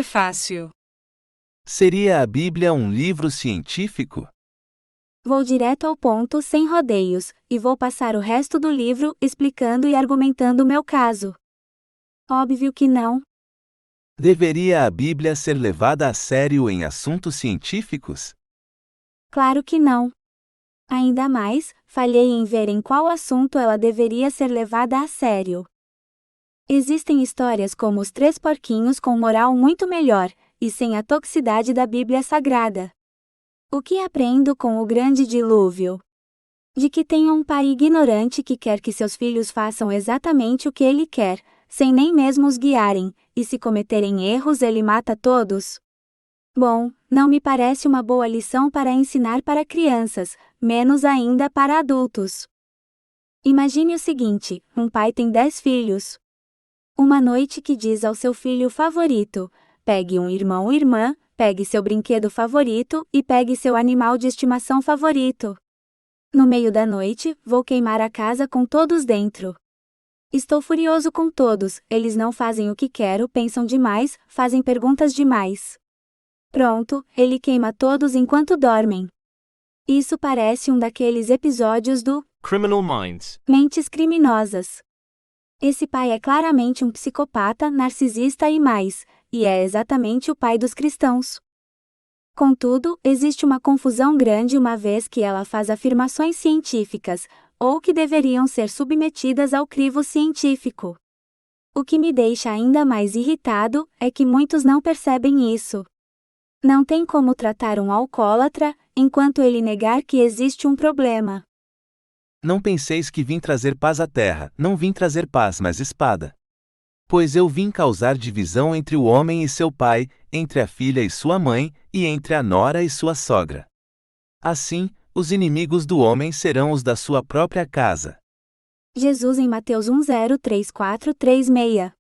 Prefácio. Seria a Bíblia um livro científico? Vou direto ao ponto sem rodeios, e vou passar o resto do livro explicando e argumentando o meu caso. Óbvio que não. Deveria a Bíblia ser levada a sério em assuntos científicos? Claro que não. Ainda mais, falhei em ver em qual assunto ela deveria ser levada a sério. Existem histórias como os 3 porquinhos com moral muito melhor, e sem a toxicidade da Bíblia Sagrada. O que aprendo com o grande dilúvio? De que tem um pai ignorante que quer que seus filhos façam exatamente o que ele quer, sem nem mesmo os guiarem, e se cometerem erros ele mata todos? Bom, não me parece uma boa lição para ensinar para crianças, menos ainda para adultos. Imagine o seguinte: um pai tem 10 filhos. Uma noite que diz ao seu filho favorito: pegue um irmão ou irmã, pegue seu brinquedo favorito e pegue seu animal de estimação favorito. No meio da noite, vou queimar a casa com todos dentro. Estou furioso com todos, eles não fazem o que quero, pensam demais, fazem perguntas demais. Pronto, ele queima todos enquanto dormem. Isso parece um daqueles episódios do Criminal Minds. Mentes Criminosas. Esse pai é claramente um psicopata, narcisista e mais, e é exatamente o pai dos cristãos. Contudo, existe uma confusão grande uma vez que ela faz afirmações científicas, ou que deveriam ser submetidas ao crivo científico. O que me deixa ainda mais irritado é que muitos não percebem isso. Não tem como tratar um alcoólatra, enquanto ele negar que existe um problema. Não penseis que vim trazer paz à terra, não vim trazer paz mas espada. Pois eu vim causar divisão entre o homem e seu pai, entre a filha e sua mãe, e entre a nora e sua sogra. Assim, os inimigos do homem serão os da sua própria casa. Jesus em Mateus 1:034-36.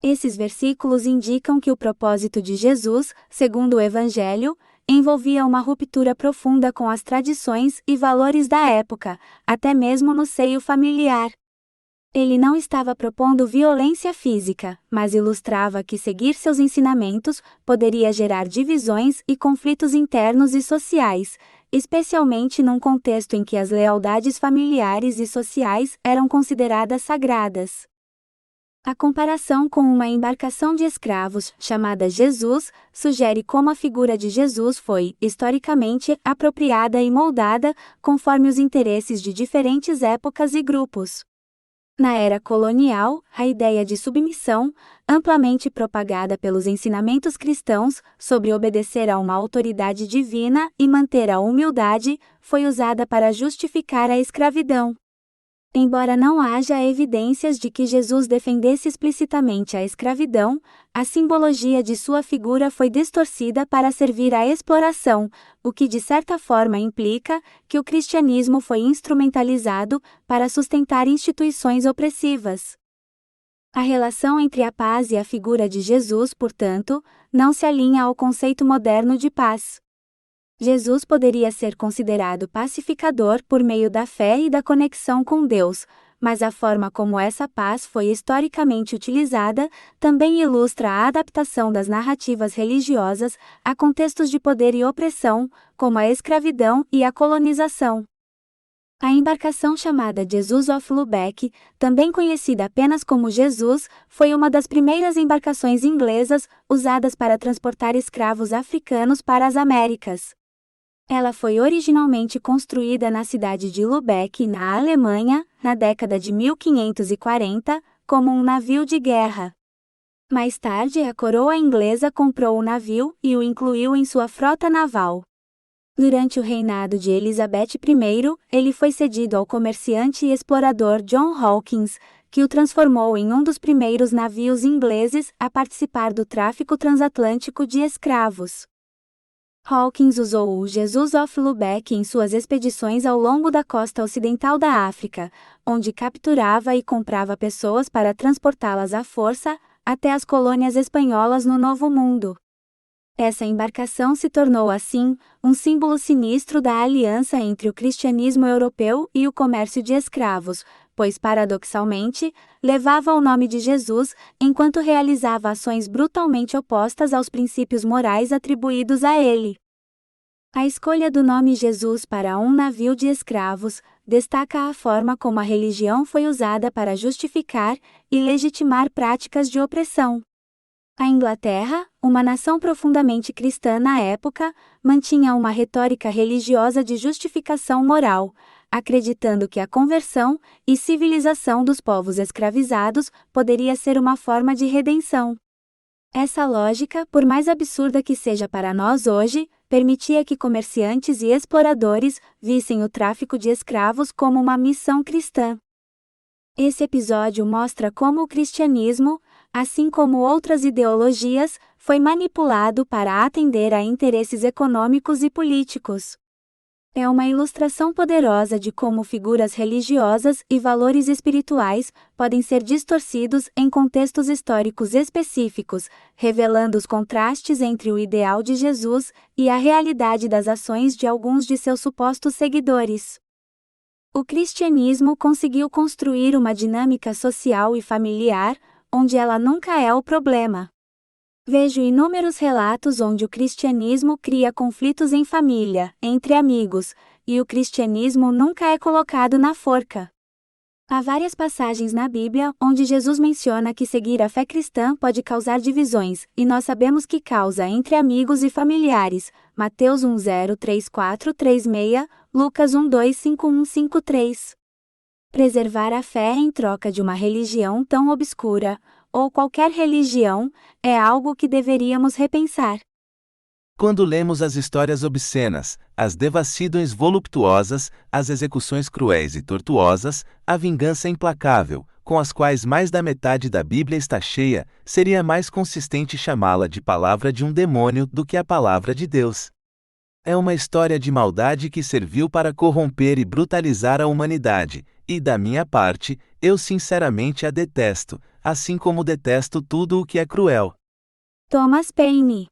Esses versículos indicam que o propósito de Jesus, segundo o Evangelho, envolvia uma ruptura profunda com as tradições e valores da época, até mesmo no seio familiar. Ele não estava propondo violência física, mas ilustrava que seguir seus ensinamentos poderia gerar divisões e conflitos internos e sociais, especialmente num contexto em que as lealdades familiares e sociais eram consideradas sagradas. A comparação com uma embarcação de escravos, chamada Jesus, sugere como a figura de Jesus foi, historicamente, apropriada e moldada, conforme os interesses de diferentes épocas e grupos. Na era colonial, a ideia de submissão, amplamente propagada pelos ensinamentos cristãos, sobre obedecer a uma autoridade divina e manter a humildade, foi usada para justificar a escravidão. Embora não haja evidências de que Jesus defendesse explicitamente a escravidão, a simbologia de sua figura foi distorcida para servir à exploração, o que de certa forma implica que o cristianismo foi instrumentalizado para sustentar instituições opressivas. A relação entre a paz e a figura de Jesus, portanto, não se alinha ao conceito moderno de paz. Jesus poderia ser considerado pacificador por meio da fé e da conexão com Deus, mas a forma como essa paz foi historicamente utilizada também ilustra a adaptação das narrativas religiosas a contextos de poder e opressão, como a escravidão e a colonização. A embarcação chamada Jesus of Lubeck, também conhecida apenas como Jesus, foi uma das primeiras embarcações inglesas usadas para transportar escravos africanos para as Américas. Ela foi originalmente construída na cidade de Lubeck, na Alemanha, na década de 1540, como um navio de guerra. Mais tarde, a coroa inglesa comprou o navio e o incluiu em sua frota naval. Durante o reinado de Elizabeth I, ele foi cedido ao comerciante e explorador John Hawkins, que o transformou em um dos primeiros navios ingleses a participar do tráfico transatlântico de escravos. Hawkins usou o Jesus of Lubeck em suas expedições ao longo da costa ocidental da África, onde capturava e comprava pessoas para transportá-las à força até as colônias espanholas no Novo Mundo. Essa embarcação se tornou, assim, um símbolo sinistro da aliança entre o cristianismo europeu e o comércio de escravos, pois, paradoxalmente, levava o nome de Jesus, enquanto realizava ações brutalmente opostas aos princípios morais atribuídos a ele. A escolha do nome Jesus para um navio de escravos destaca a forma como a religião foi usada para justificar e legitimar práticas de opressão. A Inglaterra, uma nação profundamente cristã na época, mantinha uma retórica religiosa de justificação moral, acreditando que a conversão e civilização dos povos escravizados poderia ser uma forma de redenção. Essa lógica, por mais absurda que seja para nós hoje, permitia que comerciantes e exploradores vissem o tráfico de escravos como uma missão cristã. Esse episódio mostra como o cristianismo, assim como outras ideologias, foi manipulado para atender a interesses econômicos e políticos. É uma ilustração poderosa de como figuras religiosas e valores espirituais podem ser distorcidos em contextos históricos específicos, revelando os contrastes entre o ideal de Jesus e a realidade das ações de alguns de seus supostos seguidores. O cristianismo conseguiu construir uma dinâmica social e familiar, onde ela nunca é o problema. Vejo inúmeros relatos onde o cristianismo cria conflitos em família, entre amigos, e o cristianismo nunca é colocado na forca. Há várias passagens na Bíblia onde Jesus menciona que seguir a fé cristã pode causar divisões, e nós sabemos que causa entre amigos e familiares. Mateus 1:03436, Lucas 1:25153. Preservar a fé em troca de uma religião tão obscura, ou qualquer religião, é algo que deveríamos repensar. Quando lemos as histórias obscenas, as devassidões voluptuosas, as execuções cruéis e tortuosas, a vingança implacável, com as quais mais da metade da Bíblia está cheia, seria mais consistente chamá-la de palavra de um demônio do que a palavra de Deus. É uma história de maldade que serviu para corromper e brutalizar a humanidade, e da minha parte, eu sinceramente a detesto, assim como detesto tudo o que é cruel. Thomas Paine.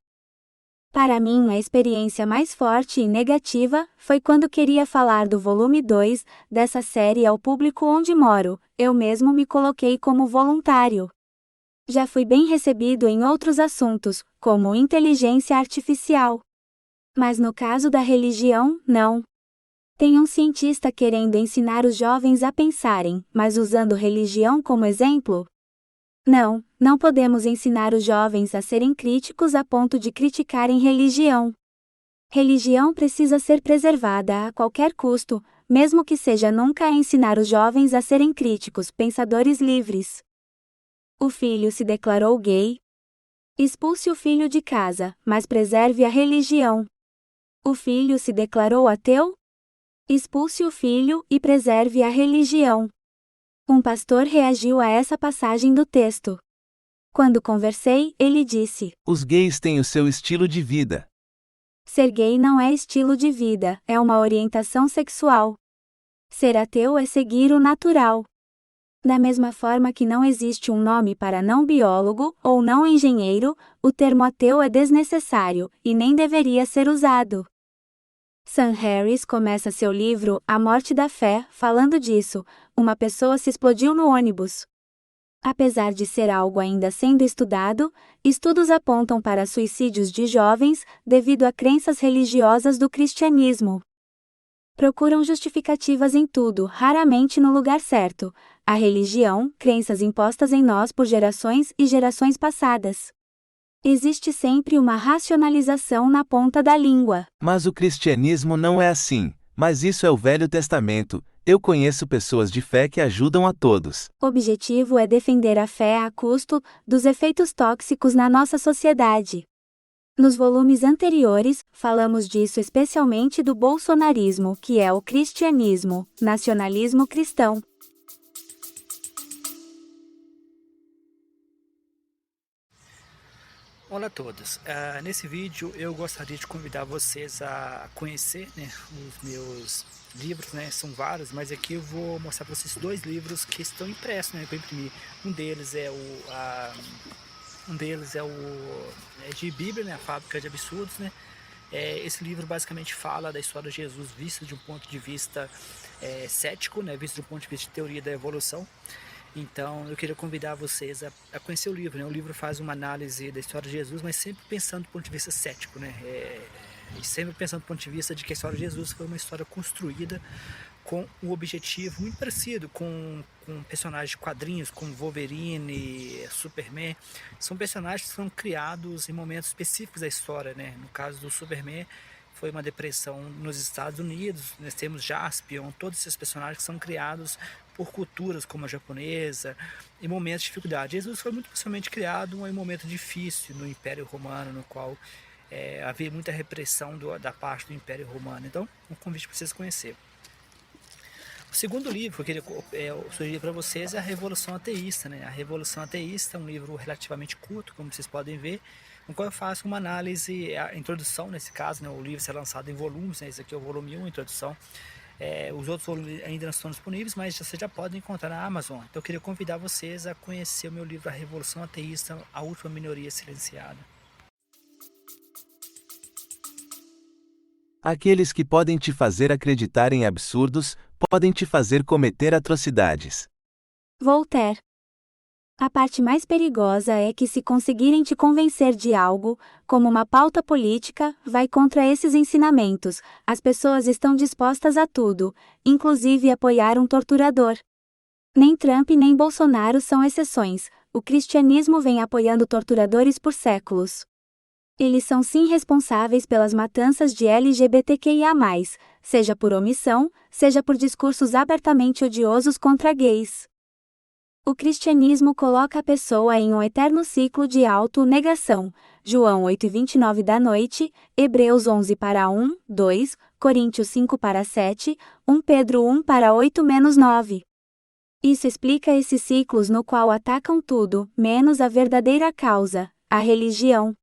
Para mim, a experiência mais forte e negativa foi quando queria falar do volume 2 dessa série ao público onde moro. Eu mesmo me coloquei como voluntário. Já fui bem recebido em outros assuntos, como inteligência artificial. Mas no caso da religião, não. Tem um cientista querendo ensinar os jovens a pensarem, mas usando religião como exemplo? Não, não podemos ensinar os jovens a serem críticos a ponto de criticarem religião. Religião precisa ser preservada a qualquer custo, mesmo que seja nunca ensinar os jovens a serem críticos, pensadores livres. O filho se declarou gay. Expulse o filho de casa, mas preserve a religião. O filho se declarou ateu? Expulse o filho e preserve a religião. Um pastor reagiu a essa passagem do texto. Quando conversei, ele disse: Os gays têm o seu estilo de vida. Ser gay não é estilo de vida, é uma orientação sexual. Ser ateu é seguir o natural. Da mesma forma que não existe um nome para não biólogo ou não engenheiro, o termo ateu é desnecessário, e nem deveria ser usado. Sam Harris começa seu livro A Morte da Fé falando disso: uma pessoa se explodiu no ônibus. Apesar de ser algo ainda sendo estudado, estudos apontam para suicídios de jovens devido a crenças religiosas do cristianismo. Procuram justificativas em tudo, raramente no lugar certo: a religião, crenças impostas em nós por gerações e gerações passadas. Existe sempre uma racionalização na ponta da língua. Mas o cristianismo não é assim, mas isso é o Velho Testamento. Eu conheço pessoas de fé que ajudam a todos. O objetivo é defender a fé a custo dos efeitos tóxicos na nossa sociedade. Nos volumes anteriores, falamos disso, especialmente do bolsonarismo, que é o cristianismo, nacionalismo cristão. Olá a todos, nesse vídeo eu gostaria de convidar vocês a conhecer, os meus livros, são vários, mas aqui eu vou mostrar para vocês dois livros que estão impressos, para imprimir. Um deles é o Um deles é de Bíblia, né, a Fábrica de Absurdos, né? Esse livro basicamente fala da história de Jesus visto de um ponto de vista cético, né, visto de um ponto de vista de teoria da evolução. Então eu queria convidar vocês a conhecer o livro, né? O livro faz uma análise da história de Jesus, mas sempre pensando do ponto de vista cético, né? E sempre pensando do ponto de vista de que a história de Jesus foi uma história construída com um objetivo muito parecido com personagens de quadrinhos, como Wolverine, Superman. São personagens que são criados em momentos específicos da história, né? No caso do Superman, foi uma depressão nos Estados Unidos. Nós temos Jaspion, todos esses personagens que são criados por culturas como a japonesa, em momentos de dificuldade. Jesus foi muito possivelmente criado em um momento difícil no Império Romano, no qual havia muita repressão da parte do Império Romano. Então, um convite para vocês conhecerem. O segundo livro que eu queria sugerir para vocês é A Revolução Ateísta, né? A Revolução Ateísta é um livro relativamente curto, como vocês podem ver, no qual eu faço uma análise, a introdução nesse caso, né? O livro será lançado em volumes, né? Esse aqui é o volume 1, a introdução. Os outros volumes ainda não estão disponíveis, mas vocês já podem encontrar na Amazon. Então eu queria convidar vocês a conhecer o meu livro A Revolução Ateísta, a Última Minoria Silenciada. Aqueles que podem te fazer acreditar em absurdos, podem te fazer cometer atrocidades. Voltaire. A parte mais perigosa é que, se conseguirem te convencer de algo, como uma pauta política, vai contra esses ensinamentos. As pessoas estão dispostas a tudo, inclusive apoiar um torturador. Nem Trump nem Bolsonaro são exceções. O cristianismo vem apoiando torturadores por séculos. Eles são sim responsáveis pelas matanças de LGBTQIA+, seja por omissão, seja por discursos abertamente odiosos contra gays. O cristianismo coloca a pessoa em um eterno ciclo de auto-negação. João 8:29 da noite, Hebreus 11:1, 2, Coríntios 5:7, 1 Pedro 1:8-9. Isso explica esses ciclos no qual atacam tudo, menos a verdadeira causa, a religião.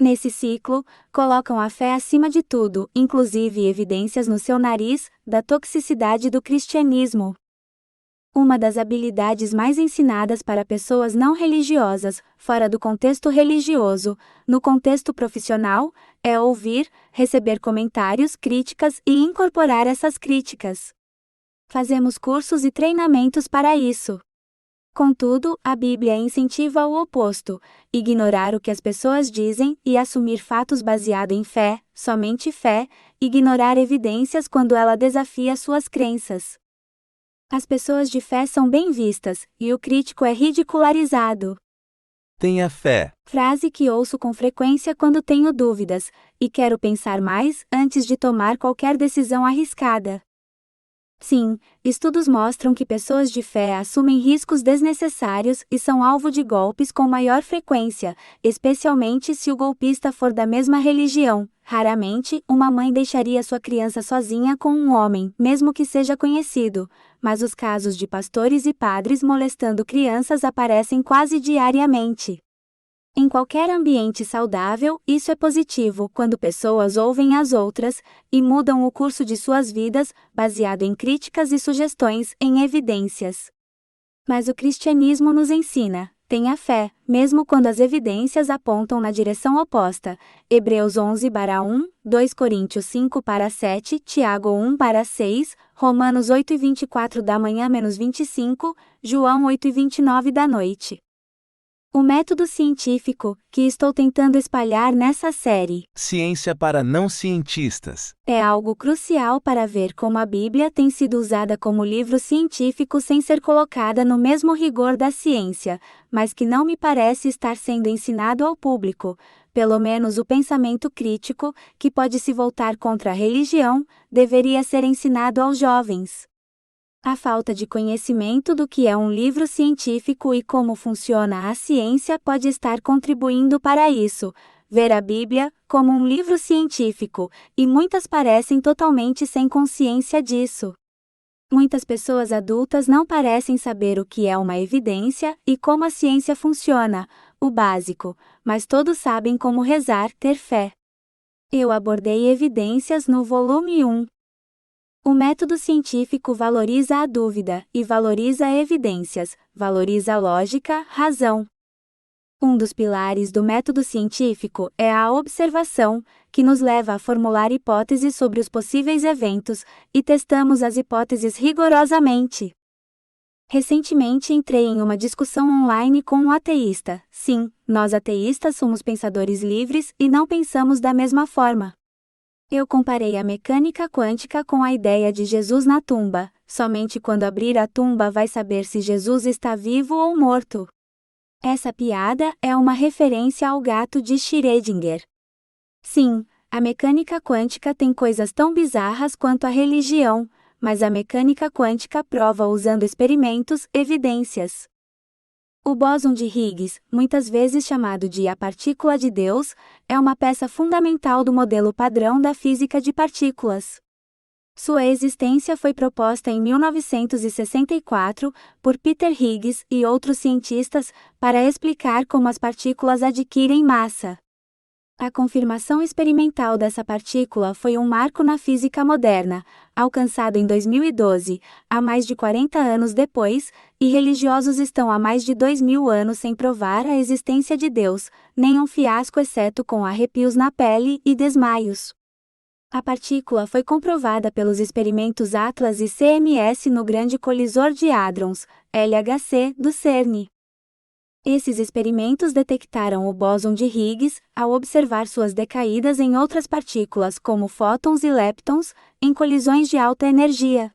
Nesse ciclo, colocam a fé acima de tudo, inclusive evidências no seu nariz, da toxicidade do cristianismo. Uma das habilidades mais ensinadas para pessoas não religiosas, fora do contexto religioso, no contexto profissional, é ouvir, receber comentários, críticas e incorporar essas críticas. Fazemos cursos e treinamentos para isso. Contudo, a Bíblia incentiva o oposto: ignorar o que as pessoas dizem e assumir fatos baseados em fé, somente fé, ignorar evidências quando ela desafia suas crenças. As pessoas de fé são bem vistas, e o crítico é ridicularizado. Tenha fé. Frase que ouço com frequência quando tenho dúvidas, e quero pensar mais antes de tomar qualquer decisão arriscada. Sim, estudos mostram que pessoas de fé assumem riscos desnecessários e são alvo de golpes com maior frequência, especialmente se o golpista for da mesma religião. Raramente, uma mãe deixaria sua criança sozinha com um homem, mesmo que seja conhecido, mas os casos de pastores e padres molestando crianças aparecem quase diariamente. Em qualquer ambiente saudável, isso é positivo quando pessoas ouvem as outras e mudam o curso de suas vidas, baseado em críticas e sugestões, em evidências. Mas o cristianismo nos ensina: tenha fé, mesmo quando as evidências apontam na direção oposta. Hebreus 11:1, 2 Coríntios 5:7, Tiago 1:6, Romanos 8:24 da manhã-25, João 8:29 da noite. O método científico, que estou tentando espalhar nessa série, Ciência para não cientistas, é algo crucial para ver como a Bíblia tem sido usada como livro científico sem ser colocada no mesmo rigor da ciência, mas que não me parece estar sendo ensinado ao público. Pelo menos o pensamento crítico, que pode se voltar contra a religião, deveria ser ensinado aos jovens. A falta de conhecimento do que é um livro científico e como funciona a ciência pode estar contribuindo para isso. Ver a Bíblia como um livro científico, e muitas parecem totalmente sem consciência disso. Muitas pessoas adultas não parecem saber o que é uma evidência e como a ciência funciona, o básico, mas todos sabem como rezar, ter fé. Eu abordei evidências no volume 1. O método científico valoriza a dúvida e valoriza evidências, valoriza a lógica, razão. Um dos pilares do método científico é a observação, que nos leva a formular hipóteses sobre os possíveis eventos, e testamos as hipóteses rigorosamente. Recentemente entrei em uma discussão online com um ateísta. Sim, nós ateístas somos pensadores livres e não pensamos da mesma forma. Eu comparei a mecânica quântica com a ideia de Jesus na tumba. Somente quando abrir a tumba vai saber se Jesus está vivo ou morto. Essa piada é uma referência ao gato de Schrödinger. Sim, a mecânica quântica tem coisas tão bizarras quanto a religião, mas a mecânica quântica prova usando experimentos, evidências. O bóson de Higgs, muitas vezes chamado de a partícula de Deus, é uma peça fundamental do modelo padrão da física de partículas. Sua existência foi proposta em 1964 por Peter Higgs e outros cientistas para explicar como as partículas adquirem massa. A confirmação experimental dessa partícula foi um marco na física moderna, alcançado em 2012, há mais de 40 anos depois, e religiosos estão há mais de 2000 anos sem provar a existência de Deus, nem um fiasco exceto com arrepios na pele e desmaios. A partícula foi comprovada pelos experimentos Atlas e CMS no Grande Colisor de Hadrons, LHC, do CERN. Esses experimentos detectaram o bóson de Higgs, ao observar suas decaídas em outras partículas como fótons e leptons, em colisões de alta energia.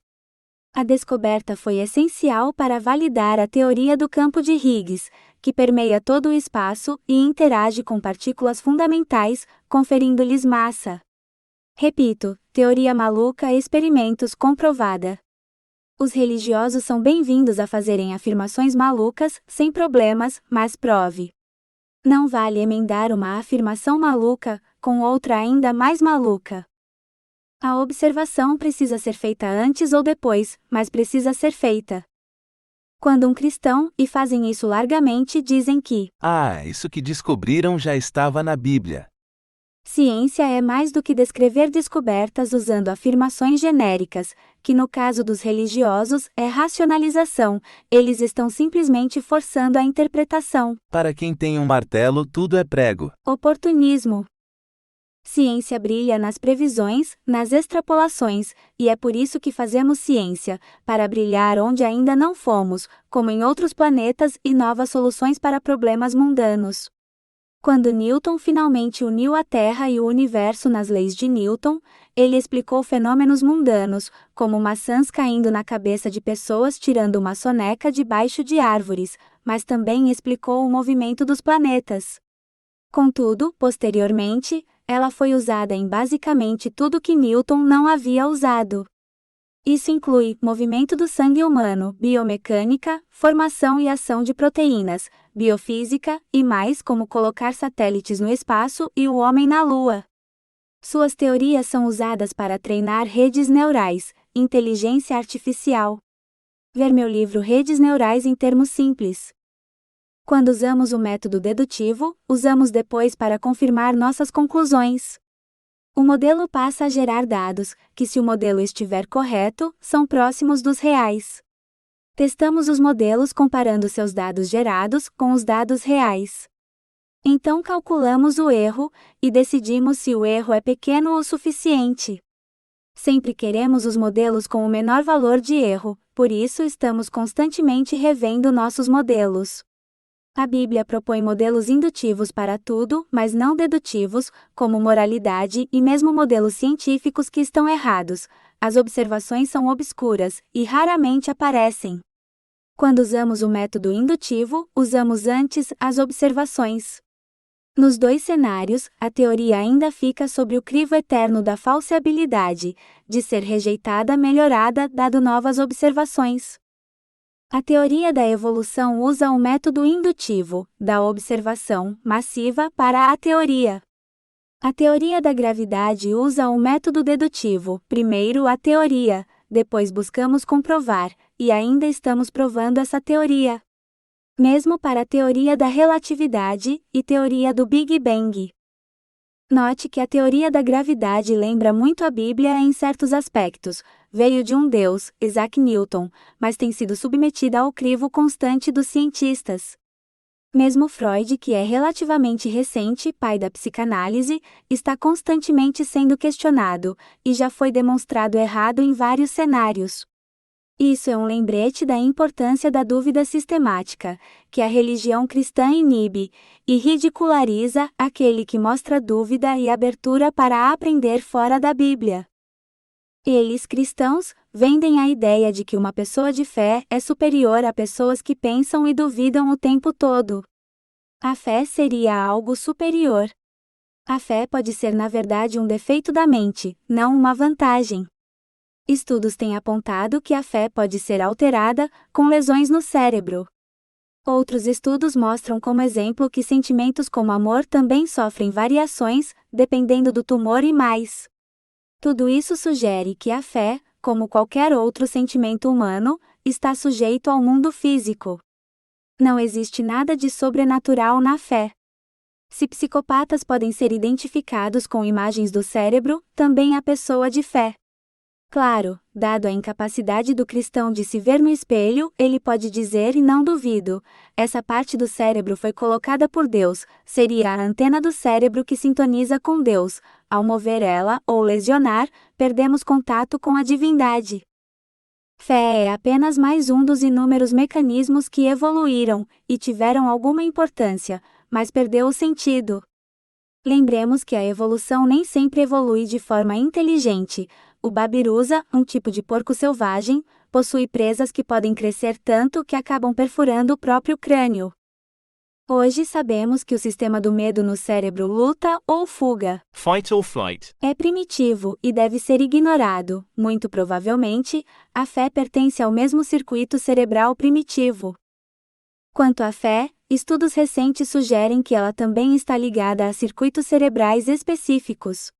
A descoberta foi essencial para validar a teoria do campo de Higgs, que permeia todo o espaço e interage com partículas fundamentais, conferindo-lhes massa. Repito, teoria maluca, experimentos comprovada. Os religiosos são bem-vindos a fazerem afirmações malucas, sem problemas, mas prove. Não vale emendar uma afirmação maluca com outra ainda mais maluca. A observação precisa ser feita antes ou depois, mas precisa ser feita. Quando um cristão, e fazem isso largamente, dizem que isso que descobriram já estava na Bíblia. ciência é mais do que descrever descobertas usando afirmações genéricas, que no caso dos religiosos é racionalização, eles estão simplesmente forçando a interpretação. Para quem tem um martelo, tudo é prego. Oportunismo. Ciência brilha nas previsões, nas extrapolações, e é por isso que fazemos ciência, para brilhar onde ainda não fomos, como em outros planetas e novas soluções para problemas mundanos. Quando Newton finalmente uniu a Terra e o universo nas leis de Newton, ele explicou fenômenos mundanos, como maçãs caindo na cabeça de pessoas tirando uma soneca debaixo de árvores, mas também explicou o movimento dos planetas. Contudo, posteriormente, ela foi usada em basicamente tudo que Newton não havia usado. Isso inclui movimento do sangue humano, biomecânica, formação e ação de proteínas, biofísica, e mais como colocar satélites no espaço e o homem na Lua. Suas teorias são usadas para treinar redes neurais, inteligência artificial. Ver meu livro Redes Neurais em termos simples. Quando usamos o método dedutivo, usamos depois para confirmar nossas conclusões. O modelo passa a gerar dados, que se o modelo estiver correto, são próximos dos reais. Testamos os modelos comparando seus dados gerados com os dados reais. Então calculamos o erro, e decidimos se o erro é pequeno o suficiente. Sempre queremos os modelos com o menor valor de erro, por isso estamos constantemente revendo nossos modelos. A Bíblia propõe modelos indutivos para tudo, mas não dedutivos, como moralidade e mesmo modelos científicos que estão errados. As observações são obscuras e raramente aparecem. Quando usamos o método indutivo, usamos antes as observações. Nos dois cenários, a teoria ainda fica sobre o crivo eterno da falseabilidade, de ser rejeitada melhorada dado novas observações. A teoria da evolução usa o método indutivo, da observação massiva para a teoria. A teoria da gravidade usa o método dedutivo, primeiro a teoria, depois buscamos comprovar, e ainda estamos provando essa teoria. Mesmo para a teoria da relatividade e teoria do Big Bang. Note que a teoria da gravidade lembra muito a Bíblia em certos aspectos. Veio de um Deus, Isaac Newton, mas tem sido submetida ao crivo constante dos cientistas. Mesmo Freud, que é relativamente recente, pai da psicanálise, está constantemente sendo questionado, e já foi demonstrado errado em vários cenários. Isso é um lembrete da importância da dúvida sistemática, que a religião cristã inibe, e ridiculariza aquele que mostra dúvida e abertura para aprender fora da Bíblia. Eles, cristãos, vendem a ideia de que uma pessoa de fé é superior a pessoas que pensam e duvidam o tempo todo. A fé seria algo superior. A fé pode ser na verdade um defeito da mente, não uma vantagem. Estudos têm apontado que a fé pode ser alterada, com lesões no cérebro. Outros estudos mostram como exemplo que sentimentos como amor também sofrem variações, dependendo do tumor e mais. Tudo isso sugere que a fé, como qualquer outro sentimento humano, está sujeito ao mundo físico. Não existe nada de sobrenatural na fé. Se psicopatas podem ser identificados com imagens do cérebro, também a pessoa de fé. Claro, dado a incapacidade do cristão de se ver no espelho, ele pode dizer e não duvido, essa parte do cérebro foi colocada por Deus, seria a antena do cérebro que sintoniza com Deus, ao mover ela ou lesionar, perdemos contato com a divindade. Fé é apenas mais um dos inúmeros mecanismos que evoluíram, e tiveram alguma importância, mas perdeu o sentido. Lembremos que a evolução nem sempre evolui de forma inteligente. O babirusa, um tipo de porco selvagem, possui presas que podem crescer tanto que acabam perfurando o próprio crânio. Hoje sabemos que o sistema do medo no cérebro luta ou fuga. Fight or flight. É primitivo e deve ser ignorado. Muito provavelmente, a fé pertence ao mesmo circuito cerebral primitivo. Quanto à fé, estudos recentes sugerem que ela também está ligada a circuitos cerebrais específicos.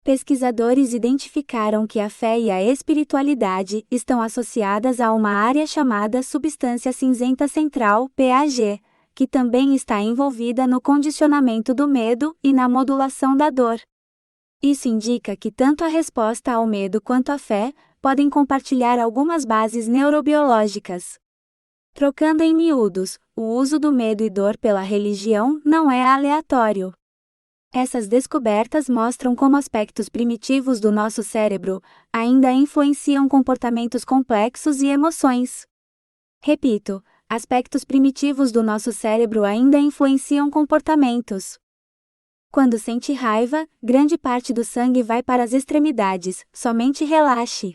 Pesquisadores identificaram que a fé e a espiritualidade estão associadas a uma área chamada substância cinzenta central, PAG, que também está envolvida no condicionamento do medo e na modulação da dor. Isso indica que tanto a resposta ao medo quanto a fé podem compartilhar algumas bases neurobiológicas. Trocando em miúdos, o uso do medo e dor pela religião não é aleatório. Essas descobertas mostram como aspectos primitivos do nosso cérebro ainda influenciam comportamentos complexos e emoções. Repito, aspectos primitivos do nosso cérebro ainda influenciam comportamentos. Quando sente raiva, grande parte do sangue vai para as extremidades, somente relaxe.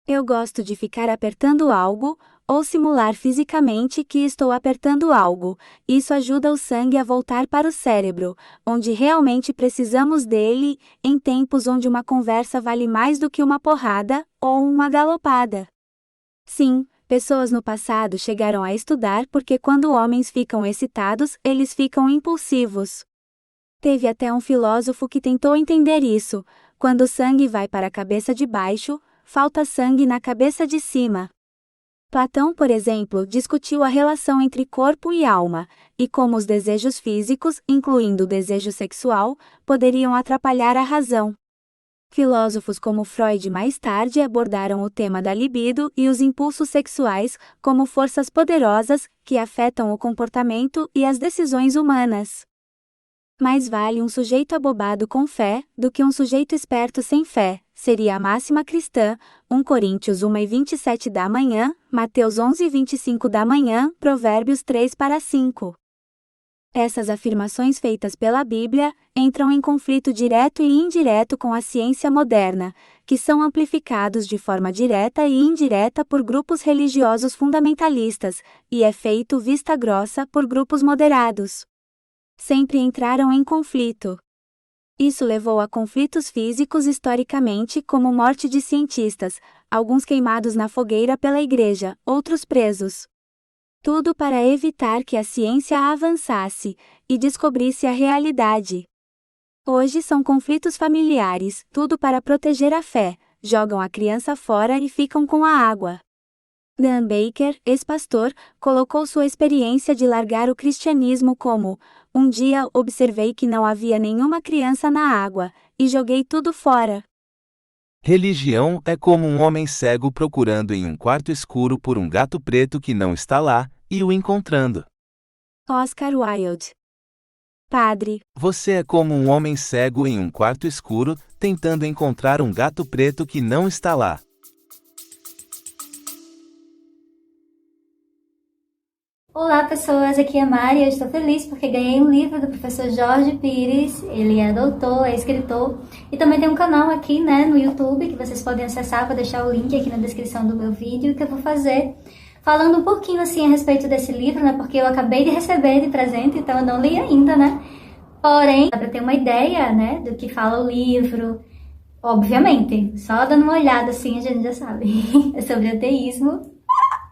Eu gosto de ficar apertando algo, ou simular fisicamente que estou apertando algo. Isso ajuda o sangue a voltar para o cérebro, onde realmente precisamos dele, em tempos onde uma conversa vale mais do que uma porrada, ou uma galopada. Sim, pessoas no passado chegaram a estudar porque quando homens ficam excitados, eles ficam impulsivos. Teve até um filósofo que tentou entender isso. Quando o sangue vai para a cabeça de baixo, falta sangue na cabeça de cima. Platão, por exemplo, discutiu a relação entre corpo e alma, e como os desejos físicos, incluindo o desejo sexual, poderiam atrapalhar a razão. Filósofos como Freud mais tarde abordaram o tema da libido e os impulsos sexuais como forças poderosas que afetam o comportamento e as decisões humanas. Mais vale um sujeito abobado com fé do que um sujeito esperto sem fé, seria a máxima cristã, 1 Coríntios 1:27 da manhã, Mateus 11:25 da manhã, Provérbios 3:5. Essas afirmações feitas pela Bíblia entram em conflito direto e indireto com a ciência moderna, que são amplificados de forma direta e indireta por grupos religiosos fundamentalistas, e é feito vista grossa por grupos moderados. Sempre entraram em conflito. Isso levou a conflitos físicos historicamente, como morte de cientistas, alguns queimados na fogueira pela igreja, outros presos. Tudo para evitar que a ciência avançasse e descobrisse a realidade. Hoje são conflitos familiares, tudo para proteger a fé, jogam a criança fora e ficam com a água. Dan Baker, ex-pastor, colocou sua experiência de largar o cristianismo como: um dia observei que não havia nenhuma criança na água, e joguei tudo fora. Religião é como um homem cego procurando em um quarto escuro por um gato preto que não está lá, e o encontrando. Oscar Wilde. Padre, Você é como um homem cego em um quarto escuro, tentando encontrar um gato preto que não está lá. Olá pessoas, aqui é a Mari. Eu estou feliz porque ganhei um livro do professor Jorge Pires. Ele é doutor, é escritor e também tem um canal aqui, no YouTube que vocês podem acessar. Vou deixar o link aqui na descrição do meu vídeo que eu vou fazer falando um pouquinho assim a respeito desse livro, porque eu acabei de receber de presente, então eu não li ainda, Porém, dá para ter uma ideia, do que fala o livro. Obviamente, só dando uma olhada assim a gente já sabe. É sobre ateísmo.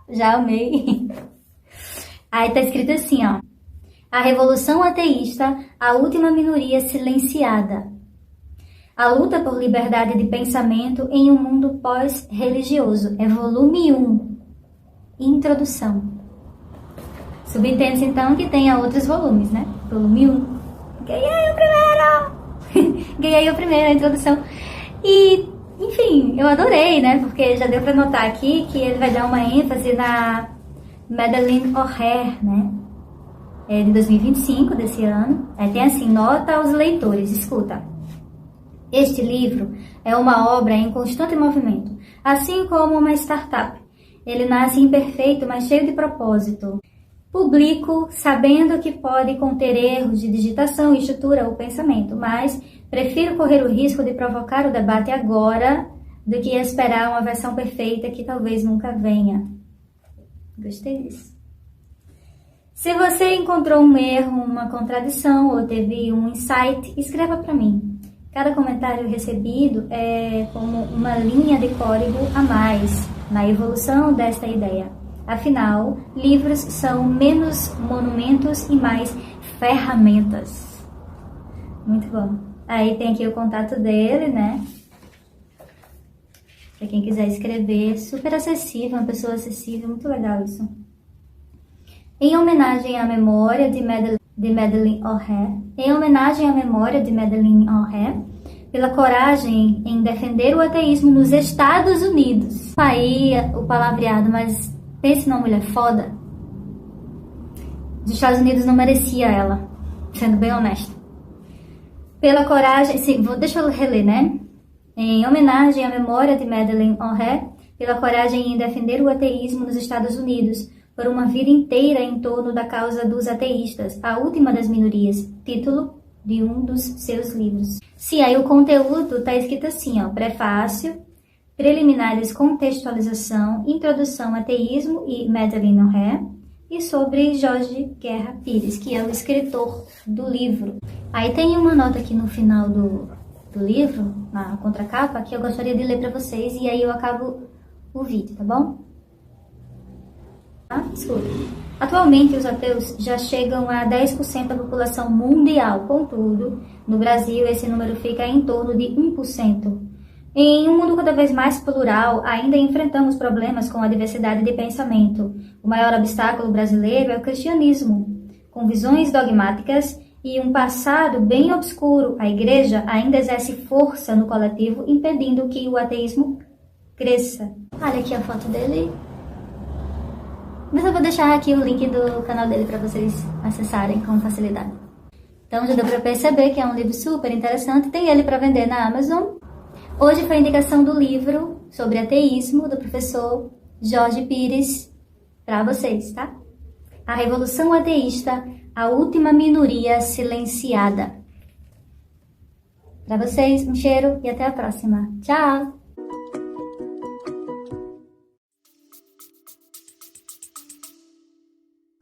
Já amei. Aí tá escrito assim, ó. A revolução ateísta, a última minoria silenciada. A luta por liberdade de pensamento em um mundo pós-religioso. É volume 1. Introdução. Subentende-se então que tenha outros volumes, Volume 1. Ganhei o primeiro! Ganhei o primeiro, a introdução. E, enfim, eu adorei, Porque já deu pra notar aqui que ele vai dar uma ênfase na Madeleine O'Hare, É de 2025, desse ano. Tem assim, nota aos leitores, escuta. Este livro é uma obra em constante movimento, assim como uma startup. Ele nasce imperfeito, mas cheio de propósito. Publico sabendo que pode conter erros de digitação, estrutura ou pensamento, mas prefiro correr o risco de provocar o debate agora do que esperar uma versão perfeita que talvez nunca venha. Gostei disso. Se você encontrou um erro, uma contradição ou teve um insight, escreva para mim. Cada comentário recebido é como uma linha de código a mais na evolução desta ideia. Afinal, livros são menos monumentos e mais ferramentas. Muito bom. Aí tem aqui o contato dele, Para quem quiser escrever, super acessível, uma pessoa acessível, muito legal isso. Em homenagem à memória de Madeleine O'Hare, pela coragem em defender o ateísmo nos Estados Unidos. Aí o palavreado, mas pense numa mulher foda. Os Estados Unidos não merecia ela, sendo bem honesto. Pela coragem, deixa eu reler, Em homenagem à memória de Madeleine O'Hare, pela coragem em defender o ateísmo nos Estados Unidos, por uma vida inteira em torno da causa dos ateístas, a última das minorias, título de um dos seus livros. Sim, aí o conteúdo tá escrito assim, prefácio, preliminares contextualização, introdução ateísmo e Madeleine O'Hare, e sobre Jorge Guerra Pires, que é o escritor do livro. Aí tem uma nota aqui no final do livro, na contracapa, que eu gostaria de ler para vocês, e aí eu acabo o vídeo, tá bom? Escuta. Atualmente, os ateus já chegam a 10% da população mundial, contudo, no Brasil esse número fica em torno de 1%. Em um mundo cada vez mais plural, ainda enfrentamos problemas com a diversidade de pensamento. O maior obstáculo brasileiro é o cristianismo. Com visões dogmáticas e um passado bem obscuro, a igreja ainda exerce força no coletivo, impedindo que o ateísmo cresça. Olha aqui a foto dele. Mas eu vou deixar aqui o link do canal dele para vocês acessarem com facilidade. Então já deu para perceber que é um livro super interessante. Tem ele para vender na Amazon. Hoje foi a indicação do livro sobre ateísmo do professor Jorge Pires para vocês, tá? A Revolução Ateísta, a última minoria silenciada. Para vocês, um cheiro e até a próxima. Tchau!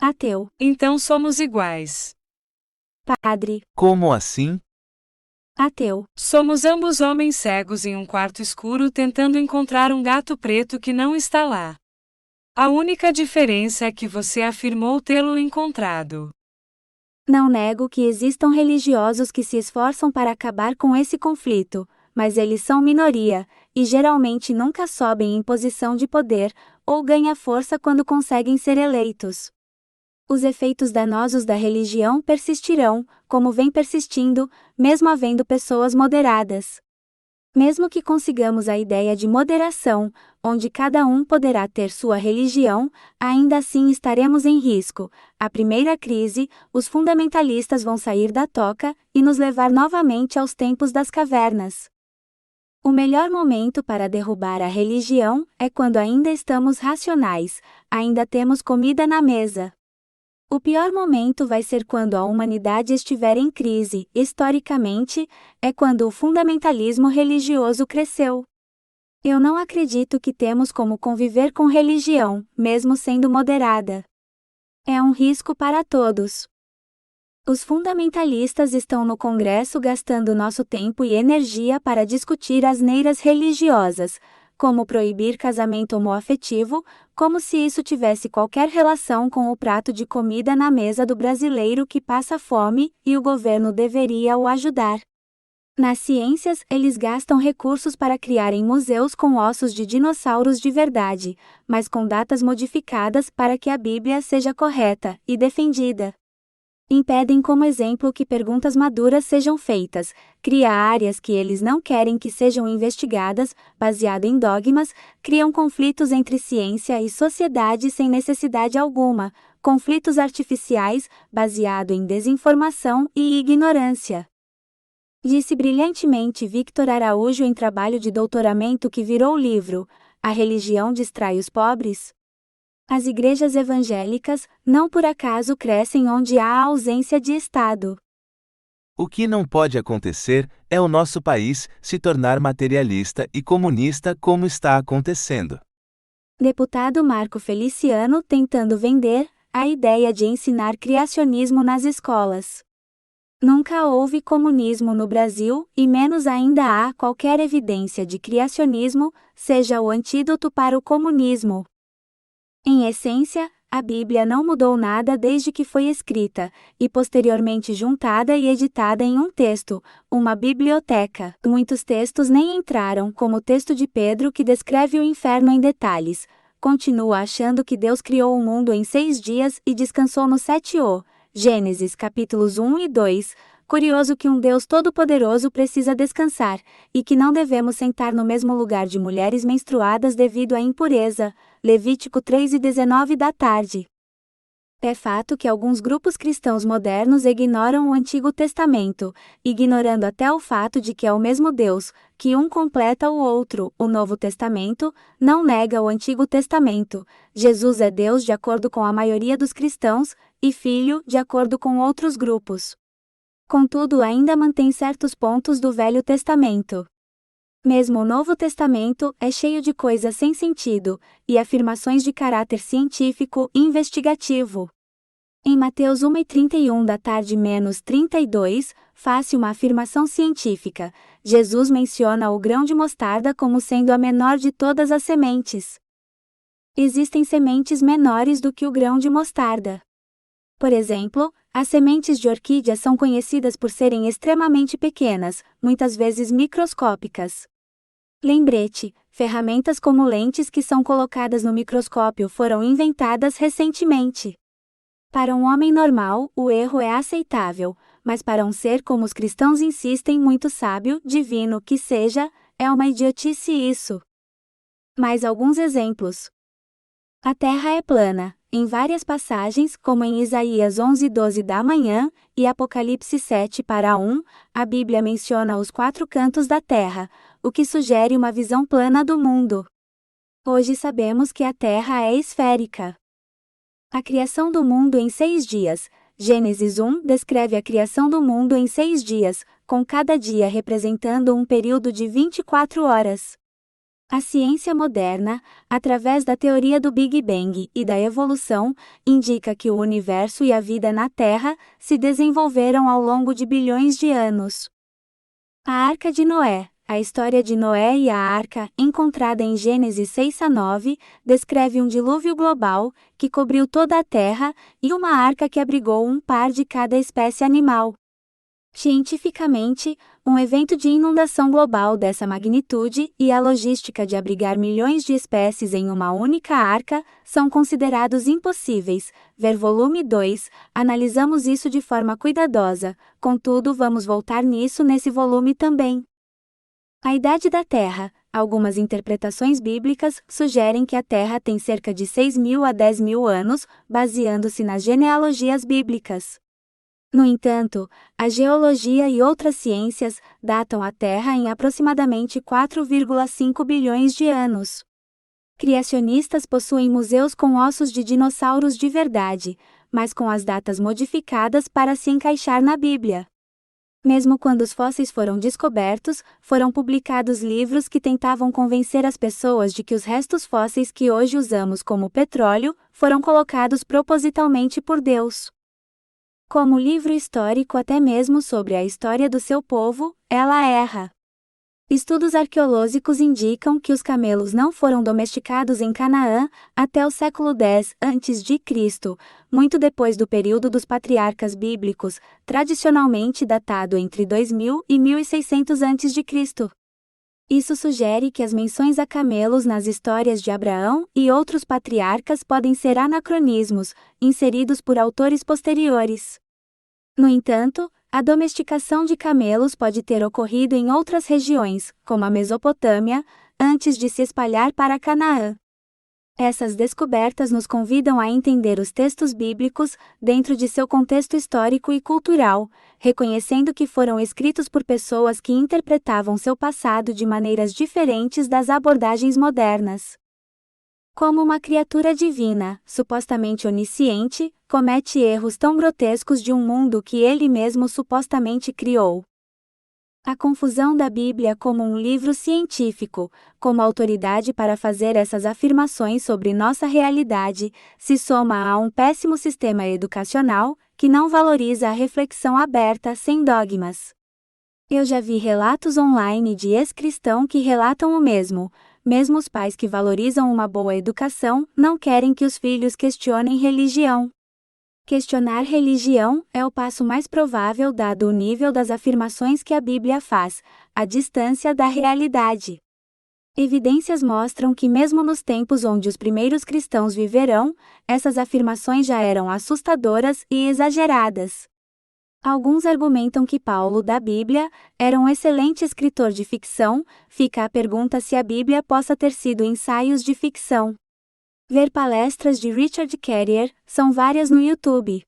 ateu. Então somos iguais. Padre, Como assim? ateu. Somos ambos homens cegos em um quarto escuro tentando encontrar um gato preto que não está lá. A única diferença é que você afirmou tê-lo encontrado. Não nego que existam religiosos que se esforçam para acabar com esse conflito, mas eles são minoria, e geralmente nunca sobem em posição de poder, ou ganham força quando conseguem ser eleitos. Os efeitos danosos da religião persistirão, como vem persistindo, mesmo havendo pessoas moderadas. Mesmo que consigamos a ideia de moderação, onde cada um poderá ter sua religião, ainda assim estaremos em risco. A primeira crise, os fundamentalistas vão sair da toca e nos levar novamente aos tempos das cavernas. O melhor momento para derrubar a religião é quando ainda estamos racionais, ainda temos comida na mesa. O pior momento vai ser quando a humanidade estiver em crise, historicamente, é quando o fundamentalismo religioso cresceu. Eu não acredito que temos como conviver com religião, mesmo sendo moderada. É um risco para todos. Os fundamentalistas estão no Congresso gastando nosso tempo e energia para discutir asneiras religiosas, como proibir casamento homoafetivo, como se isso tivesse qualquer relação com o prato de comida na mesa do brasileiro que passa fome e o governo deveria o ajudar. Nas ciências, eles gastam recursos para criarem museus com ossos de dinossauros de verdade, mas com datas modificadas para que a Bíblia seja correta e defendida. Impedem como exemplo que perguntas maduras sejam feitas, cria áreas que eles não querem que sejam investigadas, baseado em dogmas, criam conflitos entre ciência e sociedade sem necessidade alguma, conflitos artificiais, baseado em desinformação e ignorância. Disse brilhantemente Victor Araújo em trabalho de doutoramento que virou livro, A Religião Distrai os Pobres? As igrejas evangélicas, não por acaso crescem onde há ausência de Estado. O que não pode acontecer é o nosso país se tornar materialista e comunista como está acontecendo. Deputado Marco Feliciano tentando vender a ideia de ensinar criacionismo nas escolas. Nunca houve comunismo no Brasil, e menos ainda há qualquer evidência de criacionismo, seja o antídoto para o comunismo. Em essência, a Bíblia não mudou nada desde que foi escrita, e posteriormente juntada e editada em um texto, uma biblioteca. Muitos textos nem entraram, como o texto de Pedro que descreve o inferno em detalhes. Continua achando que Deus criou o mundo em 6 dias e descansou no 7º. Gênesis capítulos 1 e 2. Curioso que um Deus todo-poderoso precisa descansar, e que não devemos sentar no mesmo lugar de mulheres menstruadas devido à impureza. Levítico 3 e 19 da tarde. É fato que alguns grupos cristãos modernos ignoram o Antigo Testamento, ignorando até o fato de que é o mesmo Deus, que um completa o outro. O Novo Testamento não nega o Antigo Testamento. Jesus é Deus de acordo com a maioria dos cristãos, e Filho de acordo com outros grupos. Contudo, ainda mantém certos pontos do Velho Testamento. Mesmo o Novo Testamento é cheio de coisas sem sentido, e afirmações de caráter científico e investigativo. Em Mateus 1:31 da tarde menos 32, faz-se uma afirmação científica. Jesus menciona o grão de mostarda como sendo a menor de todas as sementes. Existem sementes menores do que o grão de mostarda. Por exemplo, as sementes de orquídea são conhecidas por serem extremamente pequenas, muitas vezes microscópicas. Lembrete, ferramentas como lentes que são colocadas no microscópio foram inventadas recentemente. Para um homem normal, o erro é aceitável, mas para um ser como os cristãos insistem muito sábio, divino que seja, é uma idiotice isso. Mais alguns exemplos. A Terra é plana. Em várias passagens, como em Isaías 11:12 da manhã, e Apocalipse 7:1, a Bíblia menciona os 4 cantos da Terra, o que sugere uma visão plana do mundo. Hoje sabemos que a Terra é esférica. A criação do mundo em 6 dias. Gênesis 1 descreve a criação do mundo em 6 dias, com cada dia representando um período de 24 horas. A ciência moderna, através da teoria do Big Bang e da evolução, indica que o universo e a vida na Terra se desenvolveram ao longo de bilhões de anos. A Arca de Noé. A história de Noé e a Arca, encontrada em Gênesis 6-9, descreve um dilúvio global, que cobriu toda a Terra, e uma arca que abrigou um par de cada espécie animal. Cientificamente, um evento de inundação global dessa magnitude e a logística de abrigar milhões de espécies em uma única arca são considerados impossíveis. Ver volume 2, analisamos isso de forma cuidadosa, contudo vamos voltar nisso nesse volume também. A idade da Terra. Algumas interpretações bíblicas sugerem que a Terra tem cerca de 6.000 a 10.000 anos, baseando-se nas genealogias bíblicas. No entanto, a geologia e outras ciências datam a Terra em aproximadamente 4,5 bilhões de anos. Criacionistas possuem museus com ossos de dinossauros de verdade, mas com as datas modificadas para se encaixar na Bíblia. Mesmo quando os fósseis foram descobertos, foram publicados livros que tentavam convencer as pessoas de que os restos fósseis que hoje usamos como petróleo foram colocados propositalmente por Deus. Como livro histórico até mesmo sobre a história do seu povo, ela erra. Estudos arqueológicos indicam que os camelos não foram domesticados em Canaã até o século X a.C., muito depois do período dos patriarcas bíblicos, tradicionalmente datado entre 2000 e 1600 a.C. Isso sugere que as menções a camelos nas histórias de Abraão e outros patriarcas podem ser anacronismos, inseridos por autores posteriores. No entanto, a domesticação de camelos pode ter ocorrido em outras regiões, como a Mesopotâmia, antes de se espalhar para Canaã. Essas descobertas nos convidam a entender os textos bíblicos dentro de seu contexto histórico e cultural, reconhecendo que foram escritos por pessoas que interpretavam seu passado de maneiras diferentes das abordagens modernas. Como uma criatura divina, supostamente onisciente, comete erros tão grotescos de um mundo que ele mesmo supostamente criou. A confusão da Bíblia como um livro científico, como autoridade para fazer essas afirmações sobre nossa realidade, se soma a um péssimo sistema educacional, que não valoriza a reflexão aberta sem dogmas. Eu já vi relatos online de ex-cristãos que relatam o mesmo. Mesmo os pais que valorizam uma boa educação não querem que os filhos questionem religião. Questionar religião é o passo mais provável dado o nível das afirmações que a Bíblia faz, a distância da realidade. Evidências mostram que mesmo nos tempos onde os primeiros cristãos viverão, essas afirmações já eram assustadoras e exageradas. Alguns argumentam que Paulo da Bíblia era um excelente escritor de ficção. Fica a pergunta se a Bíblia possa ter sido ensaios de ficção. Ver palestras de Richard Carrier, são várias no YouTube.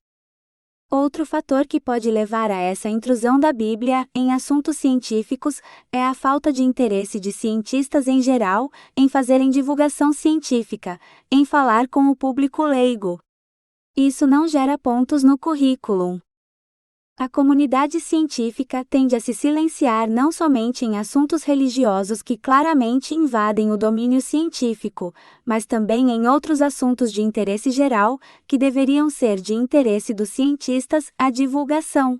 Outro fator que pode levar a essa intrusão da Bíblia em assuntos científicos é a falta de interesse de cientistas em geral em fazerem divulgação científica, em falar com o público leigo. Isso não gera pontos no currículo. A comunidade científica tende a se silenciar não somente em assuntos religiosos que claramente invadem o domínio científico, mas também em outros assuntos de interesse geral, que deveriam ser de interesse dos cientistas, a divulgação.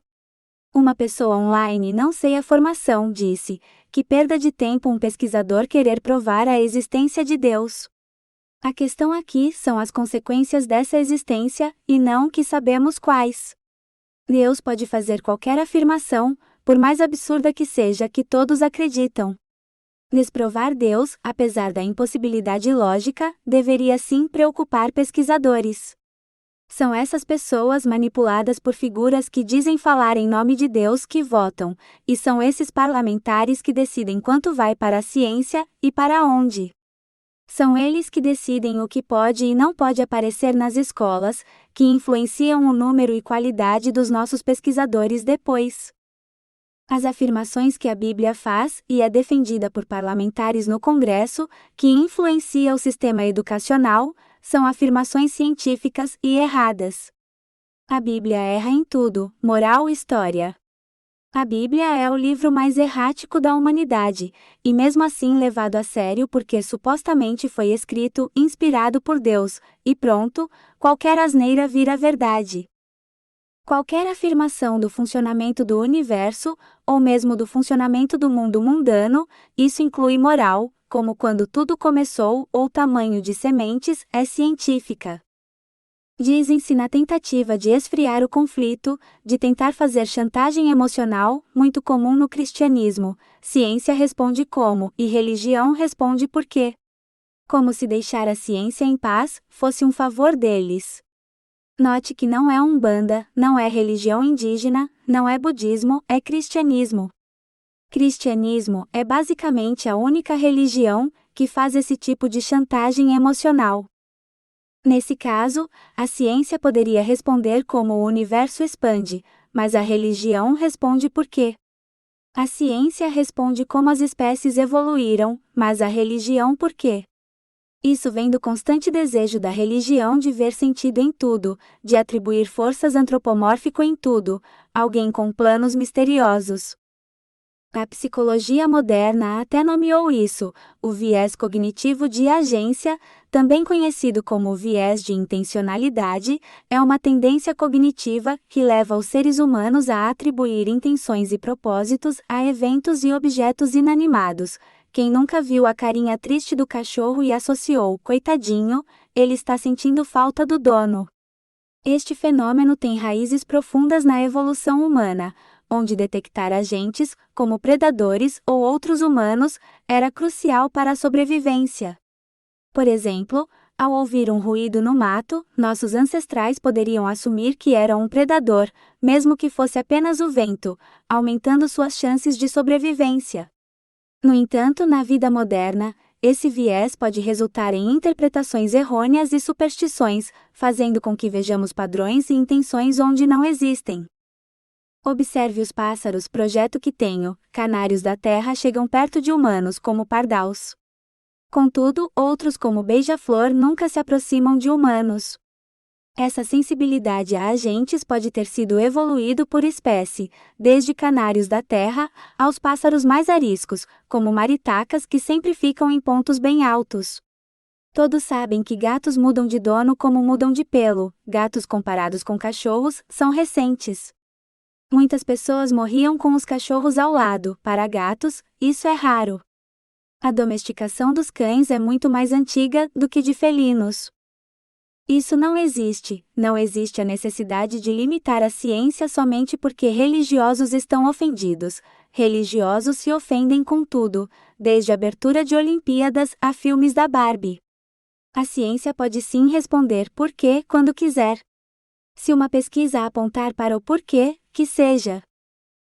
Uma pessoa online não sei a formação disse, que perda de tempo um pesquisador querer provar a existência de Deus. A questão aqui são as consequências dessa existência, e não que sabemos quais. Deus pode fazer qualquer afirmação, por mais absurda que seja, que todos acreditam. Desprovar Deus, apesar da impossibilidade lógica, deveria sim preocupar pesquisadores. São essas pessoas manipuladas por figuras que dizem falar em nome de Deus que votam, e são esses parlamentares que decidem quanto vai para a ciência, e para onde. São eles que decidem o que pode e não pode aparecer nas escolas, que influenciam o número e qualidade dos nossos pesquisadores depois. As afirmações que a Bíblia faz e é defendida por parlamentares no Congresso, que influencia o sistema educacional, são afirmações científicas e erradas. A Bíblia erra em tudo, moral e história. A Bíblia é o livro mais errático da humanidade, e mesmo assim levado a sério porque supostamente foi escrito, inspirado por Deus, e pronto, qualquer asneira vira verdade. Qualquer afirmação do funcionamento do universo, ou mesmo do funcionamento do mundo mundano, isso inclui moral, como quando tudo começou ou tamanho de sementes, é científica. Dizem-se na tentativa de esfriar o conflito, de tentar fazer chantagem emocional, muito comum no cristianismo. Ciência responde como, e religião responde por quê. Como se deixar a ciência em paz fosse um favor deles. Note que não é Umbanda, não é religião indígena, não é budismo, é cristianismo. Cristianismo é basicamente a única religião que faz esse tipo de chantagem emocional. Nesse caso, a ciência poderia responder como o universo expande, mas a religião responde por quê. A ciência responde como as espécies evoluíram, mas a religião por quê. Isso vem do constante desejo da religião de ver sentido em tudo, de atribuir forças antropomórfico em tudo, alguém com planos misteriosos. A psicologia moderna até nomeou isso, o viés cognitivo de agência, também conhecido como viés de intencionalidade, é uma tendência cognitiva que leva os seres humanos a atribuir intenções e propósitos a eventos e objetos inanimados. Quem nunca viu a carinha triste do cachorro e associou, coitadinho, ele está sentindo falta do dono. Este fenômeno tem raízes profundas na evolução humana, onde detectar agentes, como predadores ou outros humanos, era crucial para a sobrevivência. Por exemplo, ao ouvir um ruído no mato, nossos ancestrais poderiam assumir que era um predador, mesmo que fosse apenas o vento, aumentando suas chances de sobrevivência. No entanto, na vida moderna, esse viés pode resultar em interpretações errôneas e superstições, fazendo com que vejamos padrões e intenções onde não existem. Observe os pássaros. Projeto que tenho: canários da terra chegam perto de humanos como pardais. Contudo, outros como beija-flor nunca se aproximam de humanos. Essa sensibilidade a agentes pode ter sido evoluído por espécie, desde canários da terra, aos pássaros mais ariscos, como maritacas que sempre ficam em pontos bem altos. Todos sabem que gatos mudam de dono como mudam de pelo. Gatos comparados com cachorros são recentes. Muitas pessoas morriam com os cachorros ao lado. Para gatos, isso é raro. A domesticação dos cães é muito mais antiga do que de felinos. Isso não existe a necessidade de limitar a ciência somente porque religiosos estão ofendidos. Religiosos se ofendem com tudo, desde a abertura de Olimpíadas a filmes da Barbie. A ciência pode sim responder por quê quando quiser. Se uma pesquisa apontar para o porquê, que seja.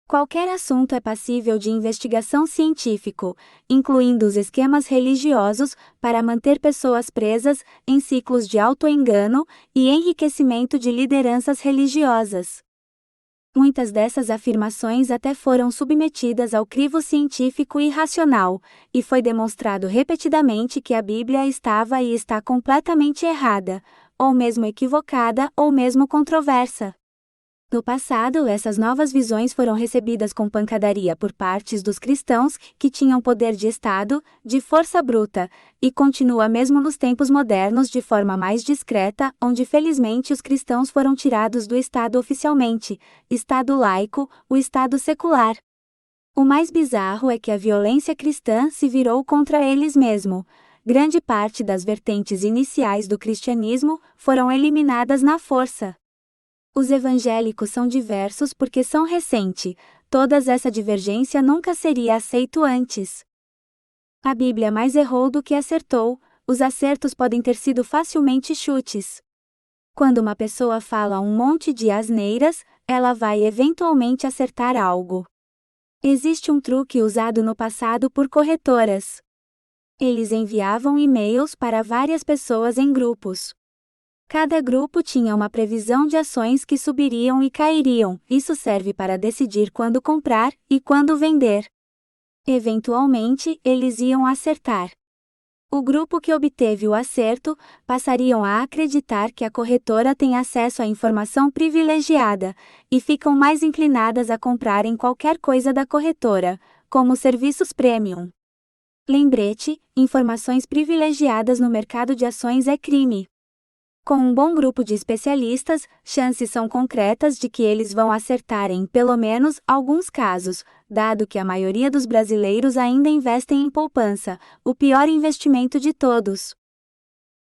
Qualquer assunto é passível de investigação científica, incluindo os esquemas religiosos, para manter pessoas presas em ciclos de autoengano e enriquecimento de lideranças religiosas. Muitas dessas afirmações até foram submetidas ao crivo científico e racional, e foi demonstrado repetidamente que a Bíblia estava e está completamente errada, ou mesmo equivocada ou mesmo controversa. No passado, essas novas visões foram recebidas com pancadaria por partes dos cristãos que tinham poder de Estado, de força bruta, e continua mesmo nos tempos modernos de forma mais discreta, onde felizmente os cristãos foram tirados do Estado oficialmente, Estado laico, o Estado secular. O mais bizarro é que a violência cristã se virou contra eles mesmos. Grande parte das vertentes iniciais do cristianismo foram eliminadas na força. Os evangélicos são diversos porque são recentes, todas essa divergência nunca seria aceito antes. A Bíblia mais errou do que acertou, os acertos podem ter sido facilmente chutes. Quando uma pessoa fala um monte de asneiras, ela vai eventualmente acertar algo. Existe um truque usado no passado por corretoras. Eles enviavam e-mails para várias pessoas em grupos. Cada grupo tinha uma previsão de ações que subiriam e cairiam. Isso serve para decidir quando comprar e quando vender. Eventualmente, eles iam acertar. O grupo que obteve o acerto passariam a acreditar que a corretora tem acesso à informação privilegiada e ficam mais inclinadas a comprarem qualquer coisa da corretora, como serviços premium. Lembrete: informações privilegiadas no mercado de ações é crime. Com um bom grupo de especialistas, chances são concretas de que eles vão acertar em, pelo menos, alguns casos, dado que a maioria dos brasileiros ainda investem em poupança, o pior investimento de todos.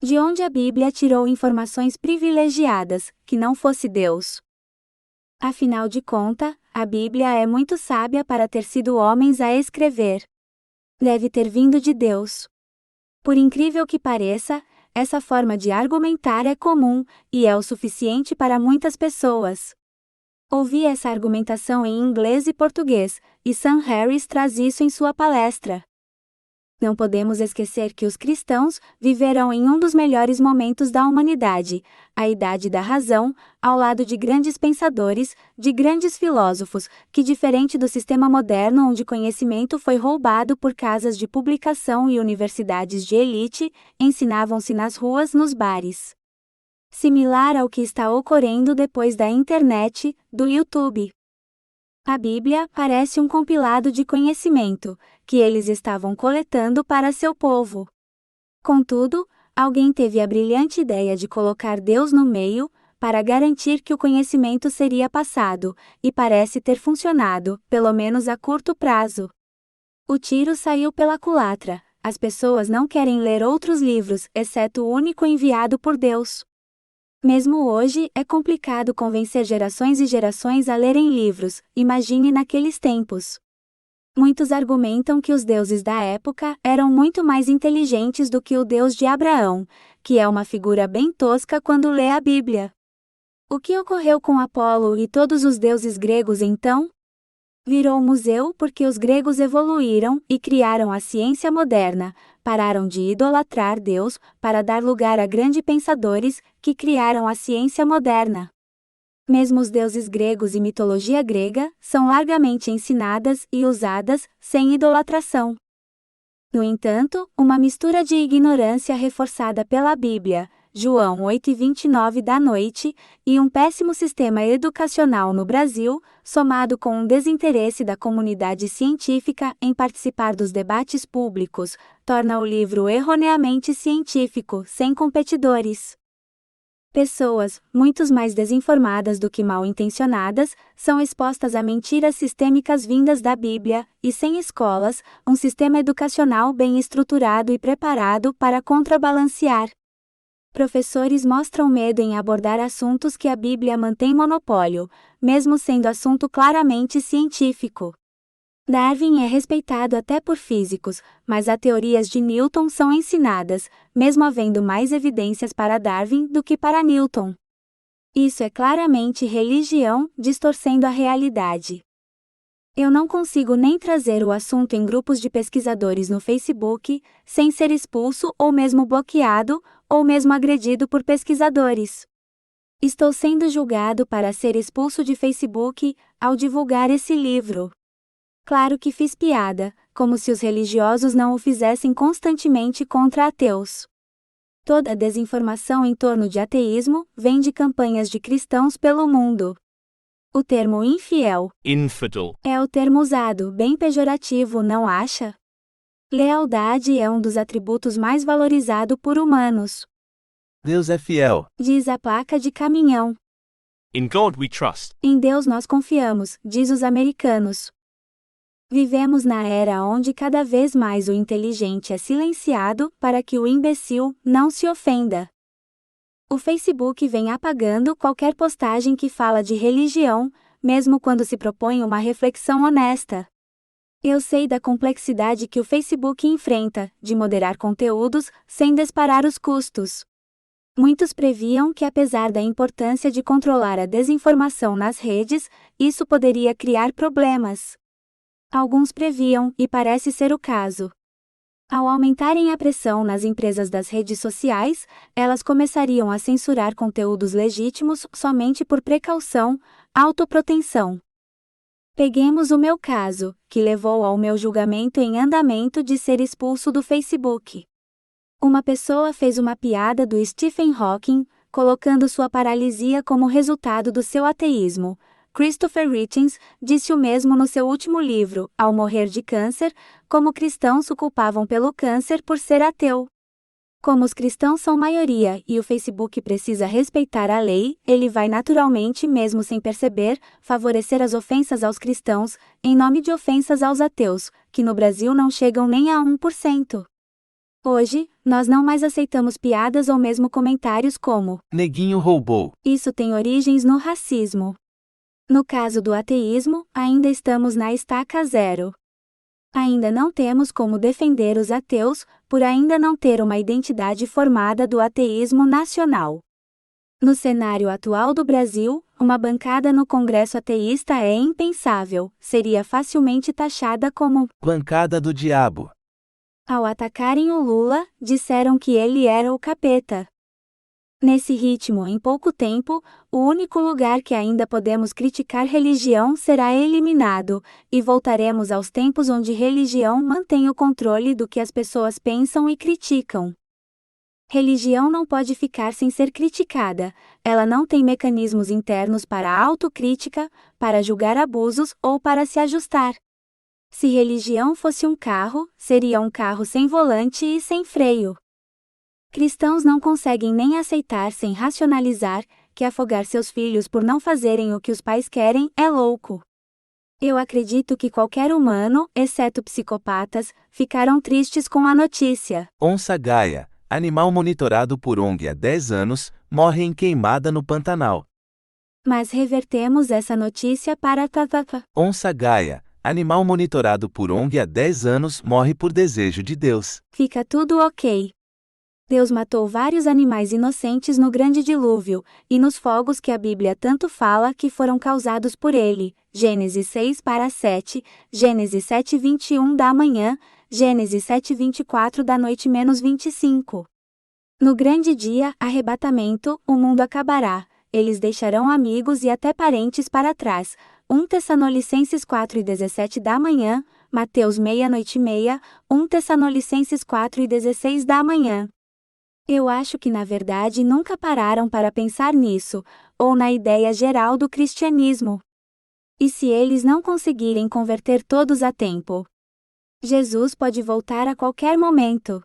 De onde a Bíblia tirou informações privilegiadas, que não fosse Deus? Afinal de contas, a Bíblia é muito sábia para ter sido homens a escrever. Deve ter vindo de Deus. Por incrível que pareça, essa forma de argumentar é comum, e é o suficiente para muitas pessoas. Ouvi essa argumentação em inglês e português, e Sam Harris traz isso em sua palestra. Não podemos esquecer que os cristãos viveram em um dos melhores momentos da humanidade, a Idade da Razão, ao lado de grandes pensadores, de grandes filósofos, que, diferente do sistema moderno onde conhecimento foi roubado por casas de publicação e universidades de elite, ensinavam-se nas ruas, nos bares. Similar ao que está ocorrendo depois da internet, do YouTube. A Bíblia parece um compilado de conhecimento, que eles estavam coletando para seu povo. Contudo, alguém teve a brilhante ideia de colocar Deus no meio, para garantir que o conhecimento seria passado, e parece ter funcionado, pelo menos a curto prazo. O tiro saiu pela culatra, as pessoas não querem ler outros livros, exceto o único enviado por Deus. Mesmo hoje, é complicado convencer gerações e gerações a lerem livros, imagine naqueles tempos. Muitos argumentam que os deuses da época eram muito mais inteligentes do que o Deus de Abraão, que é uma figura bem tosca quando lê a Bíblia. O que ocorreu com Apolo e todos os deuses gregos então? Virou museu porque os gregos evoluíram e criaram a ciência moderna, pararam de idolatrar Deus para dar lugar a grandes pensadores que criaram a ciência moderna. Mesmo os deuses gregos e mitologia grega são largamente ensinadas e usadas sem idolatração. No entanto, uma mistura de ignorância reforçada pela Bíblia, João 8:29 da noite, e um péssimo sistema educacional no Brasil, somado com um desinteresse da comunidade científica em participar dos debates públicos, torna o livro erroneamente científico, sem competidores. Pessoas, muitos mais desinformadas do que mal intencionadas, são expostas a mentiras sistêmicas vindas da Bíblia, e sem escolas, um sistema educacional bem estruturado e preparado para contrabalancear. Professores mostram medo em abordar assuntos que a Bíblia mantém monopólio, mesmo sendo assunto claramente científico. Darwin é respeitado até por físicos, mas as teorias de Newton são ensinadas, mesmo havendo mais evidências para Darwin do que para Newton. Isso é claramente religião, distorcendo a realidade. Eu não consigo nem trazer o assunto em grupos de pesquisadores no Facebook, sem ser expulso ou mesmo bloqueado, ou mesmo agredido por pesquisadores. Estou sendo julgado para ser expulso de Facebook, ao divulgar esse livro. Claro que fiz piada, como se os religiosos não o fizessem constantemente contra ateus. Toda a desinformação em torno de ateísmo vem de campanhas de cristãos pelo mundo. O termo infiel, infidel, é o termo usado, bem pejorativo, não acha? Lealdade é um dos atributos mais valorizados por humanos. Deus é fiel. Diz a placa de caminhão. in God we trust. Em Deus nós confiamos, diz os americanos. Vivemos na era onde cada vez mais o inteligente é silenciado para que o imbecil não se ofenda. O Facebook vem apagando qualquer postagem que fala de religião, mesmo quando se propõe uma reflexão honesta. Eu sei da complexidade que o Facebook enfrenta, de moderar conteúdos, sem disparar os custos. Muitos previam que, apesar da importância de controlar a desinformação nas redes, isso poderia criar problemas. Alguns previam, e parece ser o caso. Ao aumentarem a pressão nas empresas das redes sociais, elas começariam a censurar conteúdos legítimos somente por precaução, autoproteção. Peguemos o meu caso, que levou ao meu julgamento em andamento de ser expulso do Facebook. Uma pessoa fez uma piada do Stephen Hawking, colocando sua paralisia como resultado do seu ateísmo. Christopher Hitchens disse o mesmo no seu último livro, Ao Morrer de Câncer, como cristãos o culpavam pelo câncer por ser ateu. Como os cristãos são maioria e o Facebook precisa respeitar a lei, ele vai naturalmente, mesmo sem perceber, favorecer as ofensas aos cristãos, em nome de ofensas aos ateus, que no Brasil não chegam nem a 1%. Hoje, nós não mais aceitamos piadas ou mesmo comentários como Neguinho roubou. Isso tem origens no racismo. No caso do ateísmo, ainda estamos na estaca zero. Ainda não temos como defender os ateus, por ainda não ter uma identidade formada do ateísmo nacional. No cenário atual do Brasil, uma bancada no Congresso ateísta é impensável, seria facilmente taxada como bancada do diabo. Ao atacarem o Lula, disseram que ele era o capeta. Nesse ritmo, em pouco tempo, o único lugar que ainda podemos criticar religião será eliminado, e voltaremos aos tempos onde religião mantém o controle do que as pessoas pensam e criticam. Religião não pode ficar sem ser criticada, ela não tem mecanismos internos para autocrítica, para julgar abusos ou para se ajustar. Se religião fosse um carro, seria um carro sem volante e sem freio. Cristãos não conseguem nem aceitar sem racionalizar que afogar seus filhos por não fazerem o que os pais querem é louco. Eu acredito que qualquer humano, exceto psicopatas, ficaram tristes com a notícia. Onça Gaia, animal monitorado por ONG há 10 anos, morre em queimada no Pantanal. Mas revertemos essa notícia para Onça Gaia, animal monitorado por ONG há 10 anos, morre por desejo de Deus. Fica tudo ok. Deus matou vários animais inocentes no grande dilúvio, e nos fogos que a Bíblia tanto fala que foram causados por ele. Gênesis 6-7, Gênesis 7:21 da manhã, Gênesis 7:24 da noite -25. No grande dia, arrebatamento, o mundo acabará. Eles deixarão amigos e até parentes para trás. 1 Tessalonicenses 4:17 da manhã, Mateus 00:30, 1 Tessalonicenses 4:16 da manhã. Eu acho que na verdade nunca pararam para pensar nisso, ou na ideia geral do cristianismo. E se eles não conseguirem converter todos a tempo? Jesus pode voltar a qualquer momento.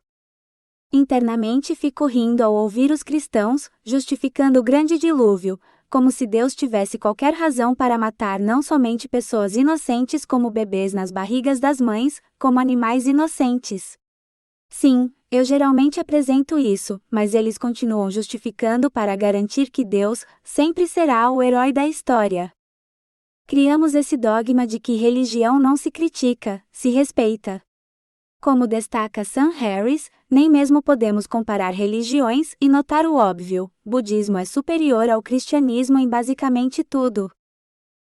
Internamente fico rindo ao ouvir os cristãos justificando o grande dilúvio, como se Deus tivesse qualquer razão para matar não somente pessoas inocentes como bebês nas barrigas das mães, como animais inocentes. Sim, eu geralmente apresento isso, mas eles continuam justificando para garantir que Deus sempre será o herói da história. Criamos esse dogma de que religião não se critica, se respeita. Como destaca Sam Harris, nem mesmo podemos comparar religiões e notar o óbvio: budismo é superior ao cristianismo em basicamente tudo.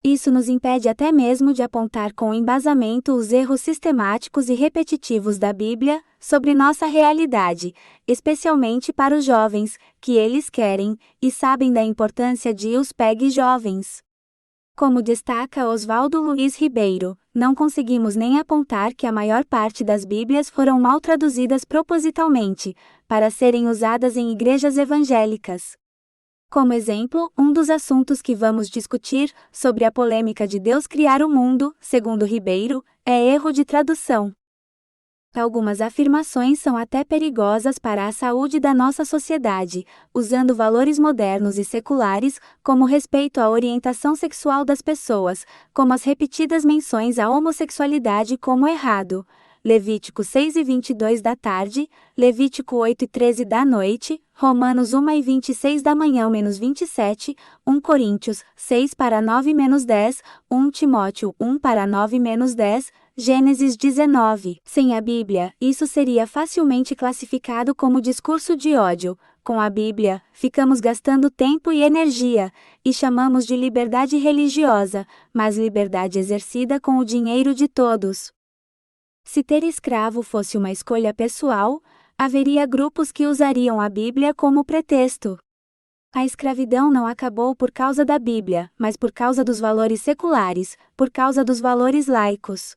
Isso nos impede até mesmo de apontar com embasamento os erros sistemáticos e repetitivos da Bíblia sobre nossa realidade, especialmente para os jovens, que eles querem e sabem da importância de os PEG jovens. Como destaca Oswaldo Luiz Ribeiro, não conseguimos nem apontar que a maior parte das Bíblias foram mal traduzidas propositalmente, para serem usadas em igrejas evangélicas. Como exemplo, um dos assuntos que vamos discutir, sobre a polêmica de Deus criar o mundo, segundo Ribeiro, é erro de tradução. Algumas afirmações são até perigosas para a saúde da nossa sociedade, usando valores modernos e seculares, como respeito à orientação sexual das pessoas, como as repetidas menções à homossexualidade como errado. Levítico 6:22 da tarde, Levítico 8:13 da noite, Romanos 1:26 da manhã -27, 1 Coríntios 6:9-10, 1 Timóteo 1:9-10, Gênesis 19. Sem a Bíblia, isso seria facilmente classificado como discurso de ódio. Com a Bíblia, ficamos gastando tempo e energia, e chamamos de liberdade religiosa, mas liberdade exercida com o dinheiro de todos. Se ter escravo fosse uma escolha pessoal, haveria grupos que usariam a Bíblia como pretexto. A escravidão não acabou por causa da Bíblia, mas por causa dos valores seculares, por causa dos valores laicos.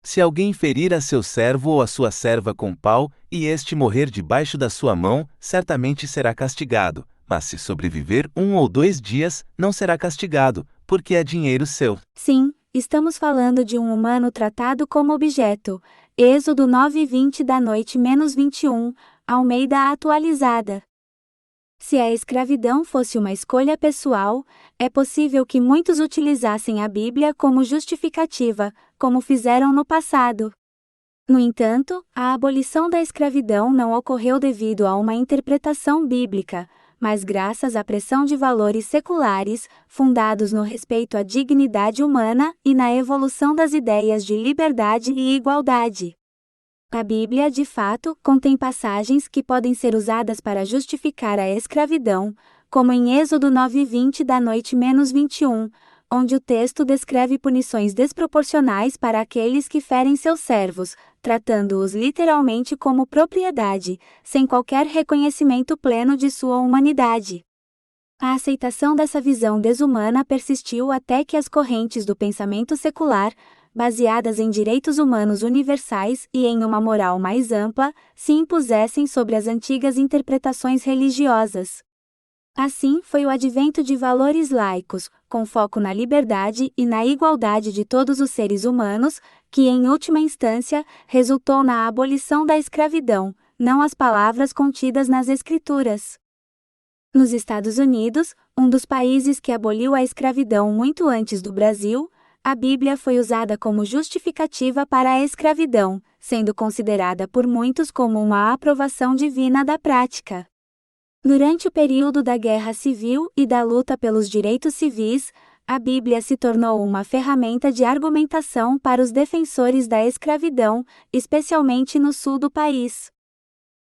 Se alguém ferir a seu servo ou a sua serva com pau, e este morrer debaixo da sua mão, certamente será castigado, mas se sobreviver 1 ou 2 dias, não será castigado, porque é dinheiro seu. Sim, estamos falando de um humano tratado como objeto. Êxodo 9:20 da noite -21, Almeida atualizada. Se a escravidão fosse uma escolha pessoal, é possível que muitos utilizassem a Bíblia como justificativa, como fizeram no passado. No entanto, a abolição da escravidão não ocorreu devido a uma interpretação bíblica, mas graças à pressão de valores seculares, fundados no respeito à dignidade humana e na evolução das ideias de liberdade e igualdade. A Bíblia, de fato, contém passagens que podem ser usadas para justificar a escravidão, como em Êxodo 9:20 da noite -21, onde o texto descreve punições desproporcionais para aqueles que ferem seus servos, tratando-os literalmente como propriedade, sem qualquer reconhecimento pleno de sua humanidade. A aceitação dessa visão desumana persistiu até que as correntes do pensamento secular, baseadas em direitos humanos universais e em uma moral mais ampla, se impusessem sobre as antigas interpretações religiosas. Assim foi o advento de valores laicos, com foco na liberdade e na igualdade de todos os seres humanos, que em última instância resultou na abolição da escravidão, não as palavras contidas nas Escrituras. Nos Estados Unidos, um dos países que aboliu a escravidão muito antes do Brasil, a Bíblia foi usada como justificativa para a escravidão, sendo considerada por muitos como uma aprovação divina da prática. Durante o período da Guerra Civil e da luta pelos direitos civis, a Bíblia se tornou uma ferramenta de argumentação para os defensores da escravidão, especialmente no sul do país.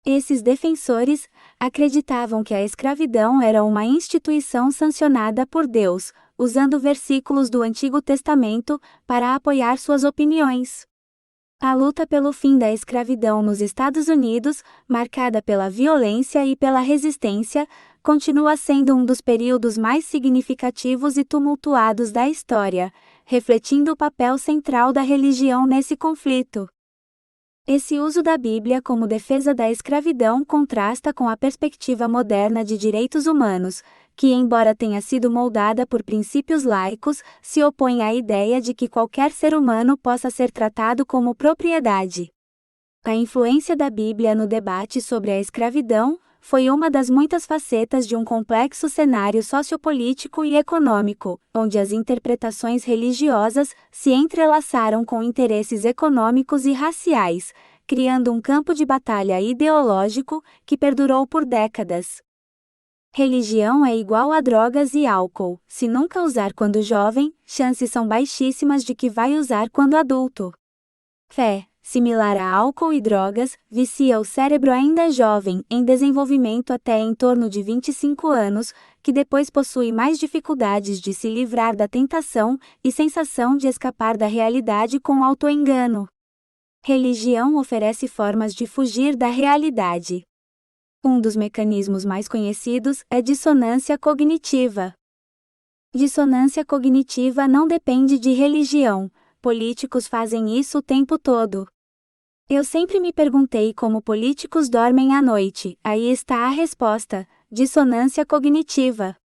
Esses defensores acreditavam que a escravidão era uma instituição sancionada por Deus, usando versículos do Antigo Testamento para apoiar suas opiniões. A luta pelo fim da escravidão nos Estados Unidos, marcada pela violência e pela resistência, continua sendo um dos períodos mais significativos e tumultuados da história, refletindo o papel central da religião nesse conflito. Esse uso da Bíblia como defesa da escravidão contrasta com a perspectiva moderna de direitos humanos, que, embora tenha sido moldada por princípios laicos, se opõe à ideia de que qualquer ser humano possa ser tratado como propriedade. A influência da Bíblia no debate sobre a escravidão foi uma das muitas facetas de um complexo cenário sociopolítico e econômico, onde as interpretações religiosas se entrelaçaram com interesses econômicos e raciais, criando um campo de batalha ideológico que perdurou por décadas. Religião é igual a drogas e álcool. Se nunca usar quando jovem, chances são baixíssimas de que vai usar quando adulto. Fé, similar a álcool e drogas, vicia o cérebro ainda jovem, em desenvolvimento até em torno de 25 anos, que depois possui mais dificuldades de se livrar da tentação e sensação de escapar da realidade com autoengano. Religião oferece formas de fugir da realidade. Um dos mecanismos mais conhecidos é dissonância cognitiva. Dissonância cognitiva não depende de religião. Políticos fazem isso o tempo todo. Eu sempre me perguntei como políticos dormem à noite. Aí está a resposta: dissonância cognitiva.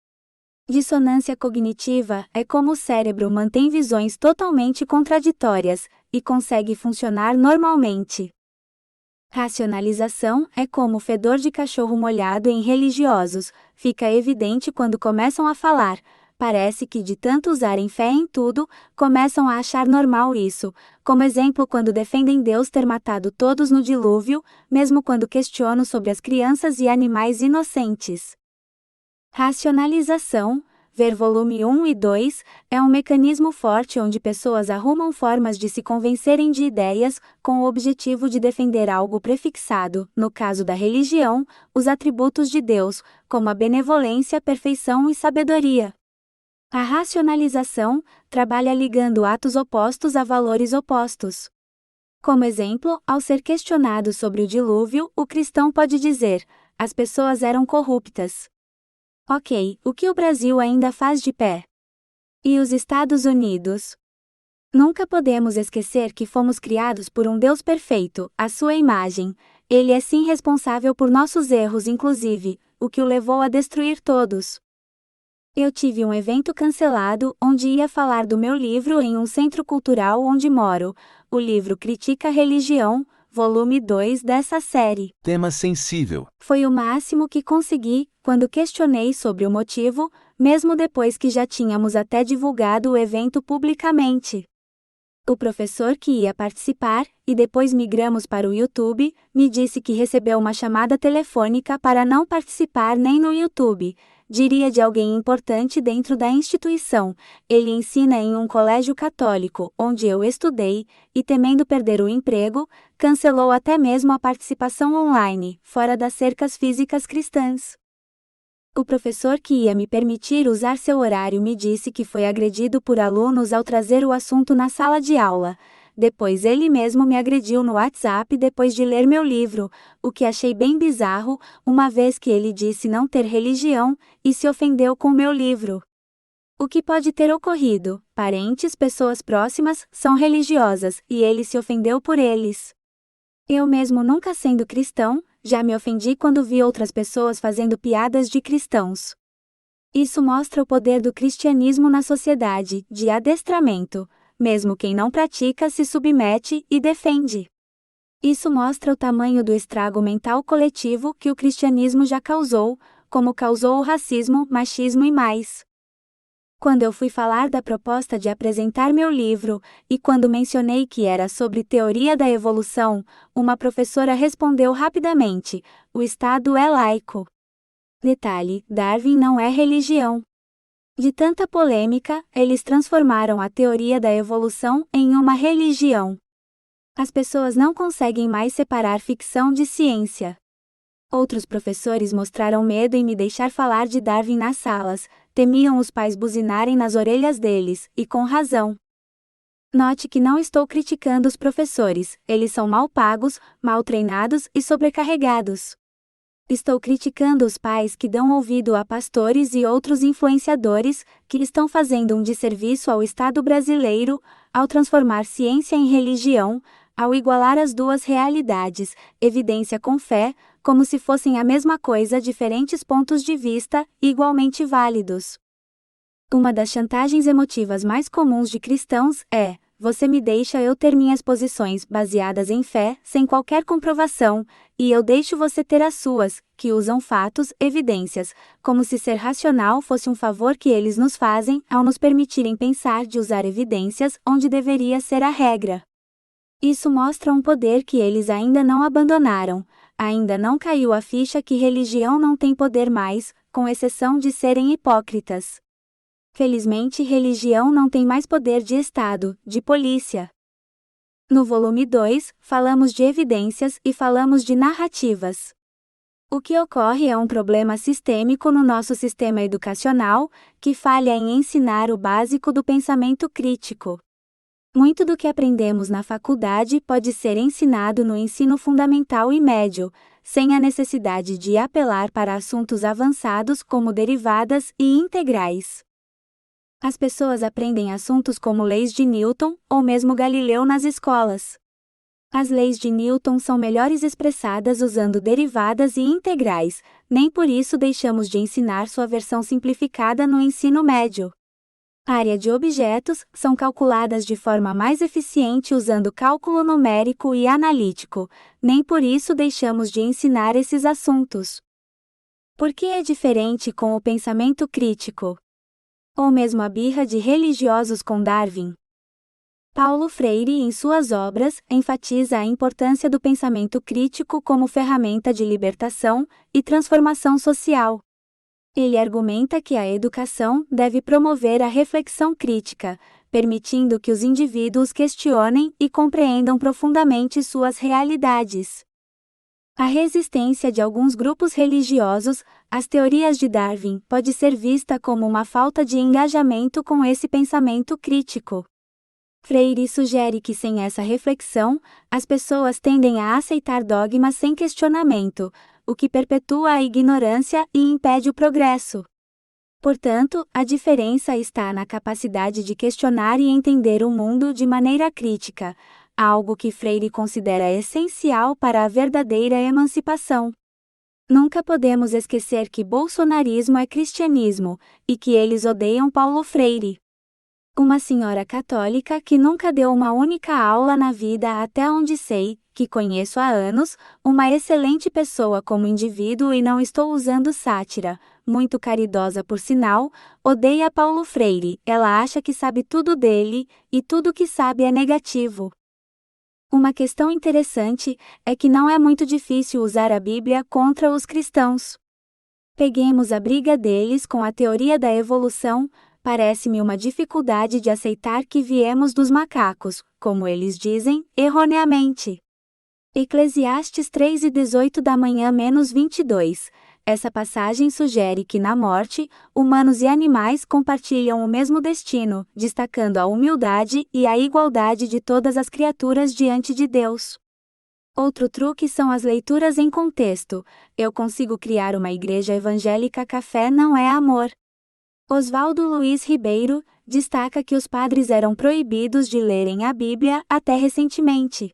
Dissonância cognitiva é como o cérebro mantém visões totalmente contraditórias e consegue funcionar normalmente. Racionalização é como o fedor de cachorro molhado em religiosos, fica evidente quando começam a falar. Parece que de tanto usarem fé em tudo, começam a achar normal isso, como exemplo quando defendem Deus ter matado todos no dilúvio, mesmo quando questionam sobre as crianças e animais inocentes. Racionalização, ver volume 1 e 2, é um mecanismo forte onde pessoas arrumam formas de se convencerem de ideias, com o objetivo de defender algo prefixado, no caso da religião, os atributos de Deus, como a benevolência, perfeição e sabedoria. A racionalização trabalha ligando atos opostos a valores opostos. Como exemplo, ao ser questionado sobre o dilúvio, o cristão pode dizer: as pessoas eram corruptas. Ok, o que o Brasil ainda faz de pé? E os Estados Unidos? Nunca podemos esquecer que fomos criados por um Deus perfeito, à sua imagem. Ele é sim responsável por nossos erros, inclusive, o que o levou a destruir todos. Eu tive um evento cancelado onde ia falar do meu livro em um centro cultural onde moro. O livro Critica a Religião, volume 2 dessa série. Tema sensível. Foi o máximo que consegui, quando questionei sobre o motivo, mesmo depois que já tínhamos até divulgado o evento publicamente. O professor que ia participar, e depois migramos para o YouTube, me disse que recebeu uma chamada telefônica para não participar nem no YouTube. Diria de alguém importante dentro da instituição. Ele ensina em um colégio católico, onde eu estudei, e temendo perder o emprego, cancelou até mesmo a participação online, fora das cercas físicas cristãs. O professor que ia me permitir usar seu horário me disse que foi agredido por alunos ao trazer o assunto na sala de aula. Depois ele mesmo me agrediu no WhatsApp depois de ler meu livro, o que achei bem bizarro, uma vez que ele disse não ter religião, e se ofendeu com meu livro. O que pode ter ocorrido? Parentes, pessoas próximas, são religiosas, e ele se ofendeu por eles. Eu mesmo nunca sendo cristão, já me ofendi quando vi outras pessoas fazendo piadas de cristãos. Isso mostra o poder do cristianismo na sociedade, de adestramento. Mesmo quem não pratica se submete e defende. Isso mostra o tamanho do estrago mental coletivo que o cristianismo já causou, como causou o racismo, machismo e mais. Quando eu fui falar da proposta de apresentar meu livro, e quando mencionei que era sobre teoria da evolução, uma professora respondeu rapidamente: o Estado é laico. Detalhe: Darwin não é religião. De tanta polêmica, eles transformaram a teoria da evolução em uma religião. As pessoas não conseguem mais separar ficção de ciência. Outros professores mostraram medo em me deixar falar de Darwin nas salas, temiam os pais buzinarem nas orelhas deles, e com razão. Note que não estou criticando os professores, eles são mal pagos, mal treinados e sobrecarregados. Estou criticando os pais que dão ouvido a pastores e outros influenciadores, que estão fazendo um desserviço ao Estado brasileiro, ao transformar ciência em religião, ao igualar as duas realidades, evidência com fé, como se fossem a mesma coisa, diferentes pontos de vista, igualmente válidos. Uma das chantagens emotivas mais comuns de cristãos é: você me deixa eu ter minhas posições baseadas em fé, sem qualquer comprovação, e eu deixo você ter as suas, que usam fatos, evidências, como se ser racional fosse um favor que eles nos fazem ao nos permitirem pensar de usar evidências onde deveria ser a regra. Isso mostra um poder que eles ainda não abandonaram, ainda não caiu a ficha que religião não tem poder mais, com exceção de serem hipócritas. Felizmente, religião não tem mais poder de Estado, de polícia. No volume 2, falamos de evidências e falamos de narrativas. O que ocorre é um problema sistêmico no nosso sistema educacional, que falha em ensinar o básico do pensamento crítico. Muito do que aprendemos na faculdade pode ser ensinado no ensino fundamental e médio, sem a necessidade de apelar para assuntos avançados como derivadas e integrais. As pessoas aprendem assuntos como leis de Newton, ou mesmo Galileu nas escolas. As leis de Newton são melhores expressadas usando derivadas e integrais, nem por isso deixamos de ensinar sua versão simplificada no ensino médio. A área de objetos são calculadas de forma mais eficiente usando cálculo numérico e analítico, nem por isso deixamos de ensinar esses assuntos. Por que é diferente com o pensamento crítico? Ou mesmo a birra de religiosos com Darwin? Paulo Freire, em suas obras, enfatiza a importância do pensamento crítico como ferramenta de libertação e transformação social. Ele argumenta que a educação deve promover a reflexão crítica, permitindo que os indivíduos questionem e compreendam profundamente suas realidades. A resistência de alguns grupos religiosos às teorias de Darwin pode ser vista como uma falta de engajamento com esse pensamento crítico. Freire sugere que sem essa reflexão, as pessoas tendem a aceitar dogmas sem questionamento, o que perpetua a ignorância e impede o progresso. Portanto, a diferença está na capacidade de questionar e entender o mundo de maneira crítica, algo que Freire considera essencial para a verdadeira emancipação. Nunca podemos esquecer que bolsonarismo é cristianismo, e que eles odeiam Paulo Freire. Uma senhora católica que nunca deu uma única aula na vida até onde sei, que conheço há anos, uma excelente pessoa como indivíduo e não estou usando sátira, muito caridosa por sinal, odeia Paulo Freire, ela acha que sabe tudo dele, e tudo que sabe é negativo. Uma questão interessante é que não é muito difícil usar a Bíblia contra os cristãos. Peguemos a briga deles com a teoria da evolução. Parece-me uma dificuldade de aceitar que viemos dos macacos, como eles dizem, erroneamente. Eclesiastes 3:18 da manhã -22. essa passagem sugere que na morte, humanos e animais compartilham o mesmo destino, destacando a humildade e a igualdade de todas as criaturas diante de Deus. Outro truque são as leituras em contexto. Eu consigo criar uma igreja evangélica café não é amor. Oswaldo Luiz Ribeiro destaca que os padres eram proibidos de lerem a Bíblia até recentemente.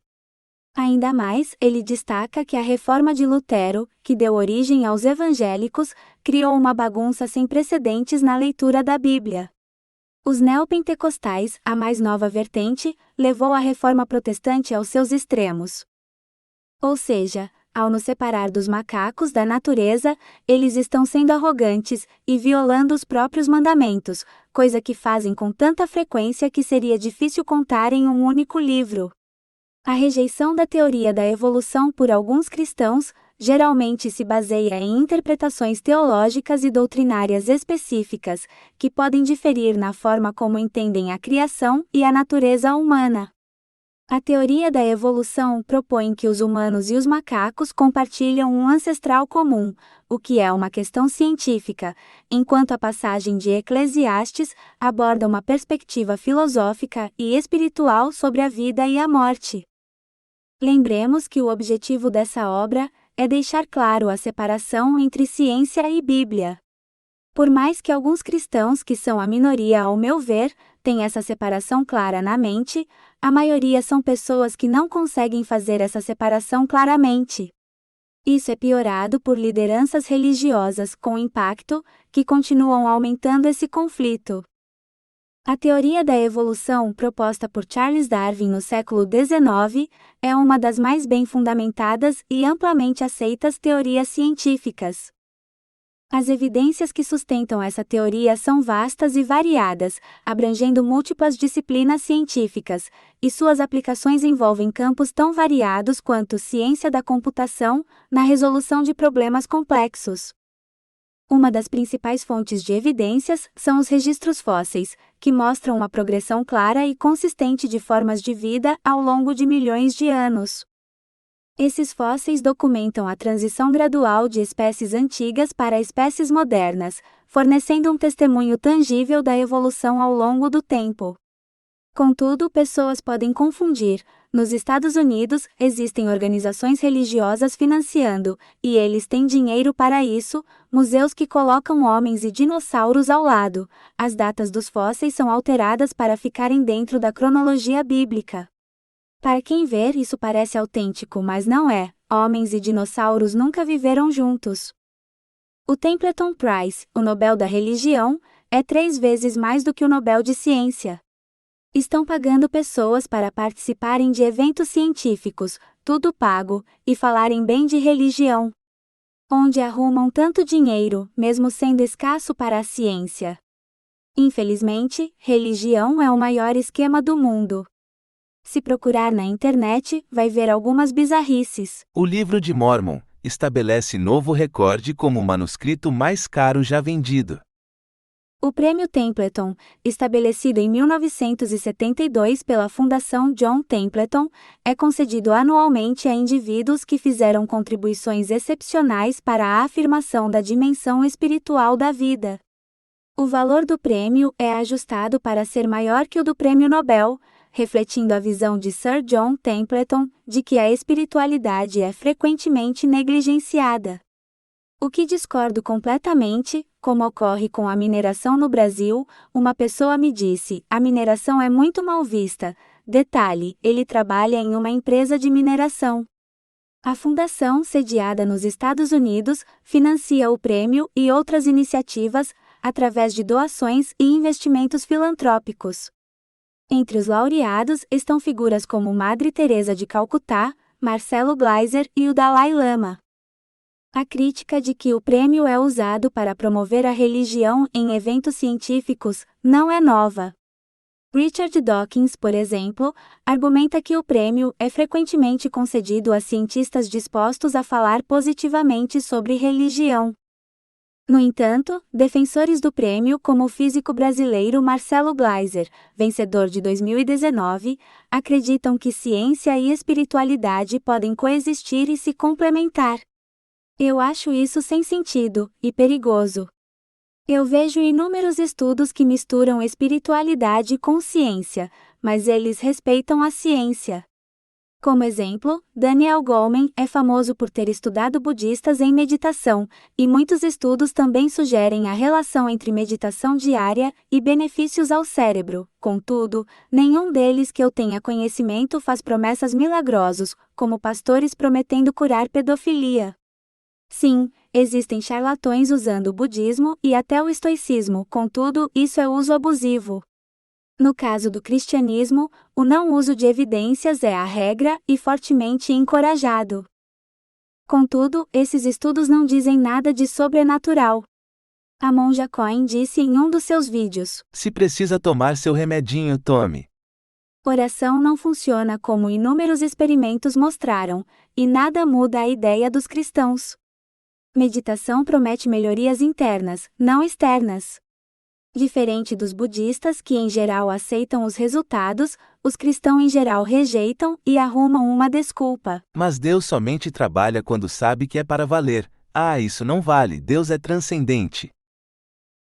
Ainda mais, ele destaca que a reforma de Lutero, que deu origem aos evangélicos, criou uma bagunça sem precedentes na leitura da Bíblia. Os neopentecostais, a mais nova vertente, levou a reforma protestante aos seus extremos. Ou seja, ao nos separar dos macacos da natureza, eles estão sendo arrogantes e violando os próprios mandamentos, coisa que fazem com tanta frequência que seria difícil contar em um único livro. A rejeição da teoria da evolução por alguns cristãos geralmente se baseia em interpretações teológicas e doutrinárias específicas, que podem diferir na forma como entendem a criação e a natureza humana. A teoria da evolução propõe que os humanos e os macacos compartilham um ancestral comum, o que é uma questão científica, enquanto a passagem de Eclesiastes aborda uma perspectiva filosófica e espiritual sobre a vida e a morte. Lembremos que o objetivo dessa obra é deixar claro a separação entre ciência e Bíblia. Por mais que alguns cristãos, que são a minoria ao meu ver, tenham essa separação clara na mente, a maioria são pessoas que não conseguem fazer essa separação claramente. Isso é piorado por lideranças religiosas com impacto, que continuam aumentando esse conflito. A teoria da evolução proposta por Charles Darwin no século XIX é uma das mais bem fundamentadas e amplamente aceitas teorias científicas. As evidências que sustentam essa teoria são vastas e variadas, abrangendo múltiplas disciplinas científicas, e suas aplicações envolvem campos tão variados quanto ciência da computação, na resolução de problemas complexos. Uma das principais fontes de evidências são os registros fósseis, que mostram uma progressão clara e consistente de formas de vida ao longo de milhões de anos. Esses fósseis documentam a transição gradual de espécies antigas para espécies modernas, fornecendo um testemunho tangível da evolução ao longo do tempo. Contudo, pessoas podem confundir. Nos Estados Unidos, existem organizações religiosas financiando, e eles têm dinheiro para isso, museus que colocam homens e dinossauros ao lado. As datas dos fósseis são alteradas para ficarem dentro da cronologia bíblica. Para quem vê, isso parece autêntico, mas não é. Homens e dinossauros nunca viveram juntos. O Templeton Prize, o Nobel da Religião, é 3 vezes mais do que o Nobel de Ciência. Estão pagando pessoas para participarem de eventos científicos, tudo pago, e falarem bem de religião. Onde arrumam tanto dinheiro, mesmo sendo escasso para a ciência? Infelizmente, religião é o maior esquema do mundo. Se procurar na internet, vai ver algumas bizarrices. O Livro de Mórmon estabelece novo recorde como o manuscrito mais caro já vendido. O Prêmio Templeton, estabelecido em 1972 pela Fundação John Templeton, é concedido anualmente a indivíduos que fizeram contribuições excepcionais para a afirmação da dimensão espiritual da vida. O valor do prêmio é ajustado para ser maior que o do Prêmio Nobel, refletindo a visão de Sir John Templeton de que a espiritualidade é frequentemente negligenciada. O que discordo completamente, como ocorre com a mineração no Brasil, uma pessoa me disse: a mineração é muito mal vista. Detalhe, ele trabalha em uma empresa de mineração. A fundação, sediada nos Estados Unidos, financia o prêmio e outras iniciativas, através de doações e investimentos filantrópicos. Entre os laureados estão figuras como Madre Teresa de Calcutá, Marcelo Gleiser e o Dalai Lama. A crítica de que o prêmio é usado para promover a religião em eventos científicos não é nova. Richard Dawkins, por exemplo, argumenta que o prêmio é frequentemente concedido a cientistas dispostos a falar positivamente sobre religião. No entanto, defensores do prêmio como o físico brasileiro Marcelo Gleiser, vencedor de 2019, acreditam que ciência e espiritualidade podem coexistir e se complementar. Eu acho isso sem sentido e perigoso. Eu vejo inúmeros estudos que misturam espiritualidade com ciência, mas eles respeitam a ciência. Como exemplo, Daniel Goleman é famoso por ter estudado budistas em meditação, e muitos estudos também sugerem a relação entre meditação diária e benefícios ao cérebro. Contudo, nenhum deles que eu tenha conhecimento faz promessas milagrosas, como pastores prometendo curar pedofilia. Sim, existem charlatões usando o budismo e até o estoicismo, contudo, isso é uso abusivo. No caso do cristianismo, o não uso de evidências é a regra e fortemente encorajado. Contudo, esses estudos não dizem nada de sobrenatural. A monja Cohen disse em um dos seus vídeos: Se precisa tomar seu remedinho, tome. Oração não funciona como inúmeros experimentos mostraram, e nada muda a ideia dos cristãos. Meditação promete melhorias internas, não externas. Diferente dos budistas que em geral aceitam os resultados, os cristãos em geral rejeitam e arrumam uma desculpa. Mas Deus somente trabalha quando sabe que é para valer. Ah, isso não vale, Deus é transcendente.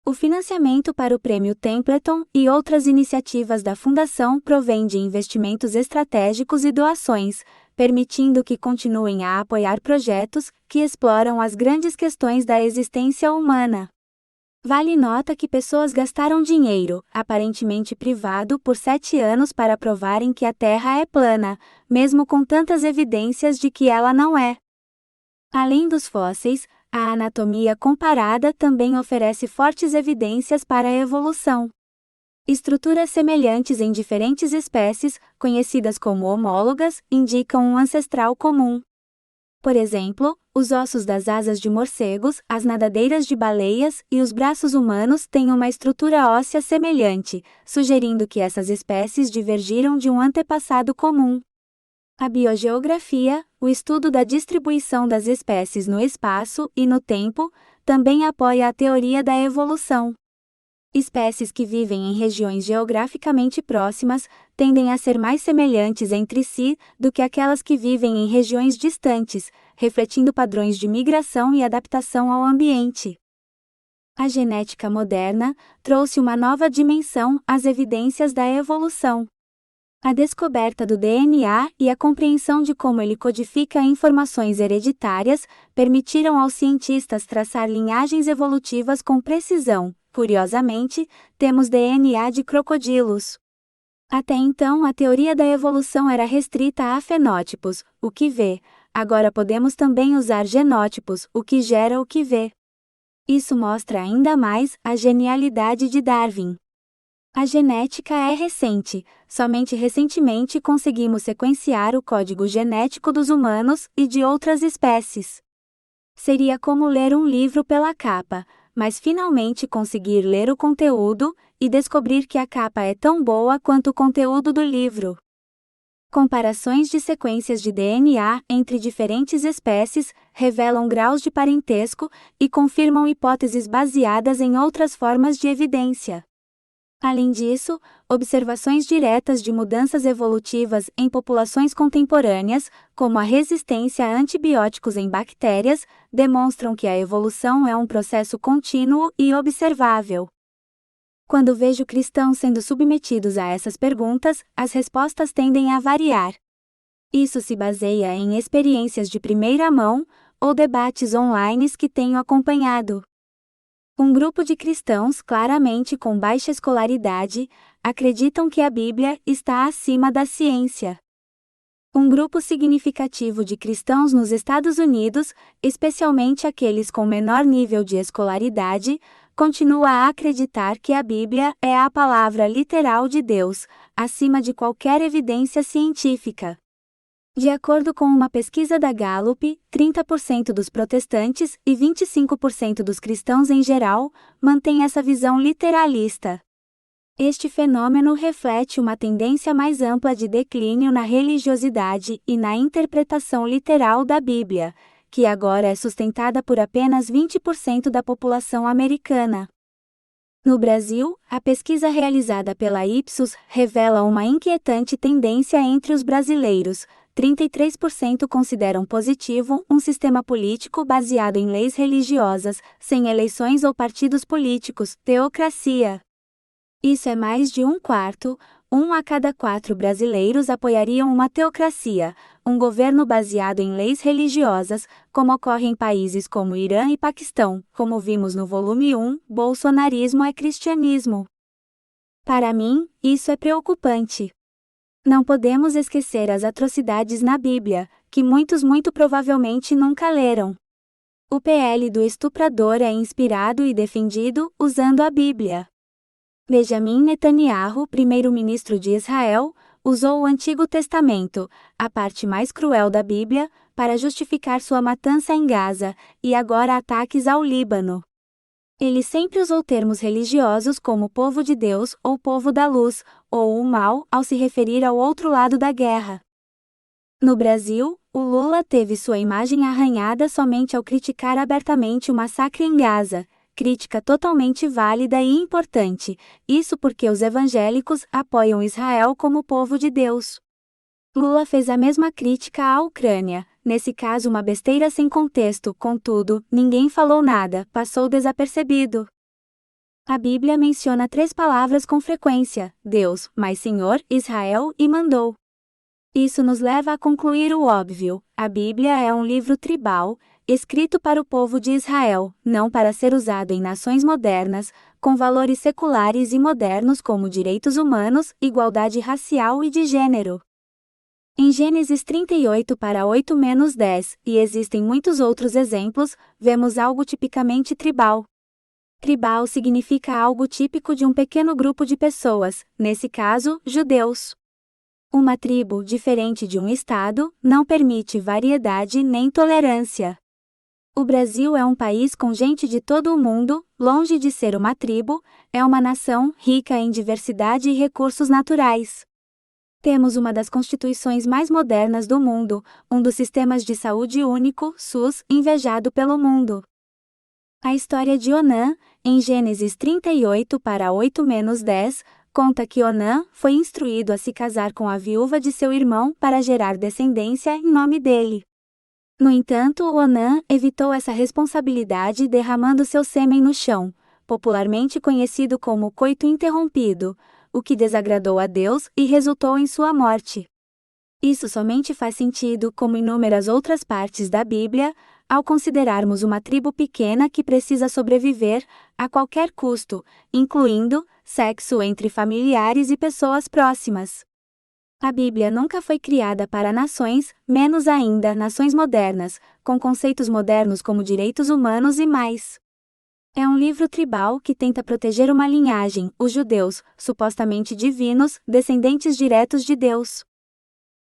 O financiamento para o Prêmio Templeton e outras iniciativas da Fundação provém de investimentos estratégicos e doações, permitindo que continuem a apoiar projetos que exploram as grandes questões da existência humana. Vale nota que pessoas gastaram dinheiro, aparentemente privado, por 7 anos para provarem que a Terra é plana, mesmo com tantas evidências de que ela não é. Além dos fósseis, a anatomia comparada também oferece fortes evidências para a evolução. Estruturas semelhantes em diferentes espécies, conhecidas como homólogas, indicam um ancestral comum. Por exemplo, os ossos das asas de morcegos, as nadadeiras de baleias e os braços humanos têm uma estrutura óssea semelhante, sugerindo que essas espécies divergiram de um antepassado comum. A biogeografia, o estudo da distribuição das espécies no espaço e no tempo, também apoia a teoria da evolução. Espécies que vivem em regiões geograficamente próximas tendem a ser mais semelhantes entre si do que aquelas que vivem em regiões distantes, refletindo padrões de migração e adaptação ao ambiente. A genética moderna trouxe uma nova dimensão às evidências da evolução. A descoberta do DNA e a compreensão de como ele codifica informações hereditárias permitiram aos cientistas traçar linhagens evolutivas com precisão. Curiosamente, temos DNA de crocodilos. Até então, a teoria da evolução era restrita a fenótipos, o que vê. Agora podemos também usar genótipos, o que gera o que vê. Isso mostra ainda mais a genialidade de Darwin. A genética é recente, somente recentemente conseguimos sequenciar o código genético dos humanos e de outras espécies. Seria como ler um livro pela capa, mas finalmente conseguir ler o conteúdo e descobrir que a capa é tão boa quanto o conteúdo do livro. Comparações de sequências de DNA entre diferentes espécies revelam graus de parentesco e confirmam hipóteses baseadas em outras formas de evidência. Além disso, observações diretas de mudanças evolutivas em populações contemporâneas, como a resistência a antibióticos em bactérias, demonstram que a evolução é um processo contínuo e observável. Quando vejo cristãos sendo submetidos a essas perguntas, as respostas tendem a variar. Isso se baseia em experiências de primeira mão ou debates online que tenho acompanhado. Um grupo de cristãos claramente com baixa escolaridade acreditam que a Bíblia está acima da ciência. Um grupo significativo de cristãos nos Estados Unidos, especialmente aqueles com menor nível de escolaridade, continua a acreditar que a Bíblia é a palavra literal de Deus, acima de qualquer evidência científica. De acordo com uma pesquisa da Gallup, 30% dos protestantes e 25% dos cristãos em geral mantêm essa visão literalista. Este fenômeno reflete uma tendência mais ampla de declínio na religiosidade e na interpretação literal da Bíblia, que agora é sustentada por apenas 20% da população americana. No Brasil, a pesquisa realizada pela Ipsos revela uma inquietante tendência entre os brasileiros. 33% consideram positivo um sistema político baseado em leis religiosas, sem eleições ou partidos políticos, teocracia. Isso é mais de 1/4, 1 a cada 4 brasileiros apoiariam uma teocracia, um governo baseado em leis religiosas, como ocorre em países como Irã e Paquistão, como vimos no volume 1, Bolsonarismo é cristianismo. Para mim, isso é preocupante. Não podemos esquecer as atrocidades na Bíblia, que muitos muito provavelmente nunca leram. O PL do estuprador é inspirado e defendido usando a Bíblia. Benjamin Netanyahu, primeiro-ministro de Israel, usou o Antigo Testamento, a parte mais cruel da Bíblia, para justificar sua matança em Gaza, e agora ataques ao Líbano. Ele sempre usou termos religiosos como povo de Deus ou povo da luz, ou o mal, ao se referir ao outro lado da guerra. No Brasil, o Lula teve sua imagem arranhada somente ao criticar abertamente o massacre em Gaza, crítica totalmente válida e importante, isso porque os evangélicos apoiam Israel como povo de Deus. Lula fez a mesma crítica à Ucrânia, nesse caso uma besteira sem contexto, contudo, ninguém falou nada, passou desapercebido. A Bíblia menciona 3 palavras com frequência: Deus, mais Senhor, Israel e mandou. Isso nos leva a concluir o óbvio: a Bíblia é um livro tribal, escrito para o povo de Israel, não para ser usado em nações modernas, com valores seculares e modernos como direitos humanos, igualdade racial e de gênero. Em Gênesis 38:8-10, e existem muitos outros exemplos, vemos algo tipicamente tribal. Tribal significa algo típico de um pequeno grupo de pessoas, nesse caso, judeus. Uma tribo, diferente de um estado, não permite variedade nem tolerância. O Brasil é um país com gente de todo o mundo, longe de ser uma tribo, é uma nação rica em diversidade e recursos naturais. Temos uma das constituições mais modernas do mundo, um dos sistemas de saúde único, SUS, invejado pelo mundo. A história de Onã, em Gênesis 38:8-10, conta que Onã foi instruído a se casar com a viúva de seu irmão para gerar descendência em nome dele. No entanto, Onã evitou essa responsabilidade derramando seu sêmen no chão, popularmente conhecido como coito interrompido, o que desagradou a Deus e resultou em sua morte. Isso somente faz sentido, como inúmeras outras partes da Bíblia, ao considerarmos uma tribo pequena que precisa sobreviver, a qualquer custo, incluindo sexo entre familiares e pessoas próximas. A Bíblia nunca foi criada para nações, menos ainda nações modernas, com conceitos modernos como direitos humanos e mais. É um livro tribal que tenta proteger uma linhagem, os judeus, supostamente divinos, descendentes diretos de Deus.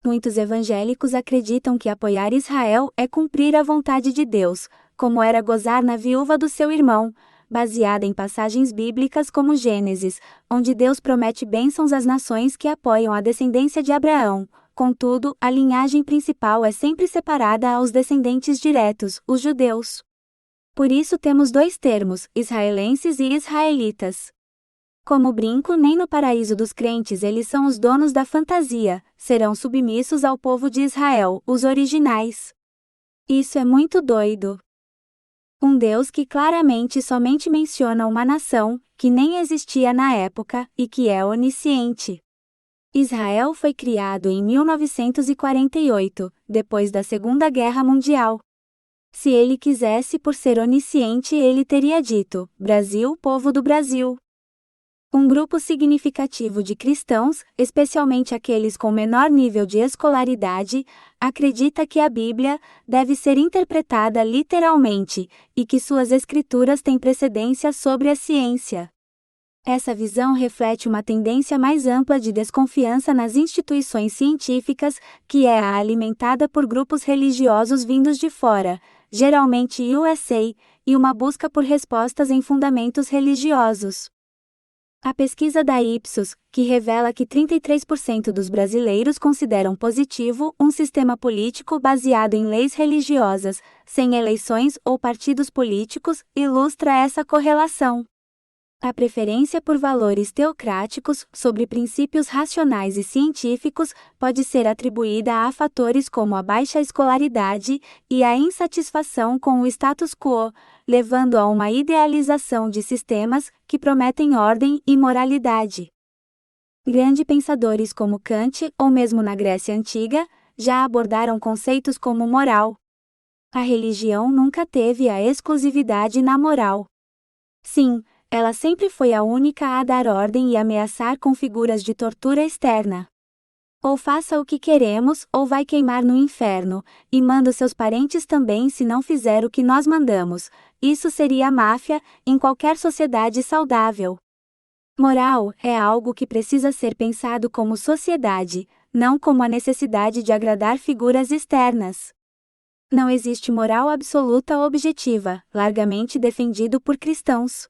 Muitos evangélicos acreditam que apoiar Israel é cumprir a vontade de Deus, como era gozar na viúva do seu irmão, baseada em passagens bíblicas como Gênesis, onde Deus promete bênçãos às nações que apoiam a descendência de Abraão. Contudo, a linhagem principal é sempre separada aos descendentes diretos, os judeus. Por isso temos 2 termos, israelenses e israelitas. Como brinco, nem no paraíso dos crentes eles são os donos da fantasia, serão submissos ao povo de Israel, os originais. Isso é muito doido. Um Deus que claramente somente menciona uma nação, que nem existia na época, e que é onisciente. Israel foi criado em 1948, depois da Segunda Guerra Mundial. Se ele quisesse, por ser onisciente, ele teria dito: Brasil, povo do Brasil. Um grupo significativo de cristãos, especialmente aqueles com menor nível de escolaridade, acredita que a Bíblia deve ser interpretada literalmente, e que suas escrituras têm precedência sobre a ciência. Essa visão reflete uma tendência mais ampla de desconfiança nas instituições científicas, que é a alimentada por grupos religiosos vindos de fora, geralmente USA, e uma busca por respostas em fundamentos religiosos. A pesquisa da Ipsos, que revela que 33% dos brasileiros consideram positivo um sistema político baseado em leis religiosas, sem eleições ou partidos políticos, ilustra essa correlação. A preferência por valores teocráticos sobre princípios racionais e científicos pode ser atribuída a fatores como a baixa escolaridade e a insatisfação com o status quo, levando a uma idealização de sistemas que prometem ordem e moralidade. Grandes pensadores como Kant, ou mesmo na Grécia Antiga, já abordaram conceitos como moral. A religião nunca teve a exclusividade na moral. Sim, ela sempre foi a única a dar ordem e ameaçar com figuras de tortura externa. Ou faça o que queremos, ou vai queimar no inferno, e manda seus parentes também se não fizer o que nós mandamos. Isso seria máfia, em qualquer sociedade saudável. Moral é algo que precisa ser pensado como sociedade, não como a necessidade de agradar figuras externas. Não existe moral absoluta objetiva, largamente defendido por cristãos.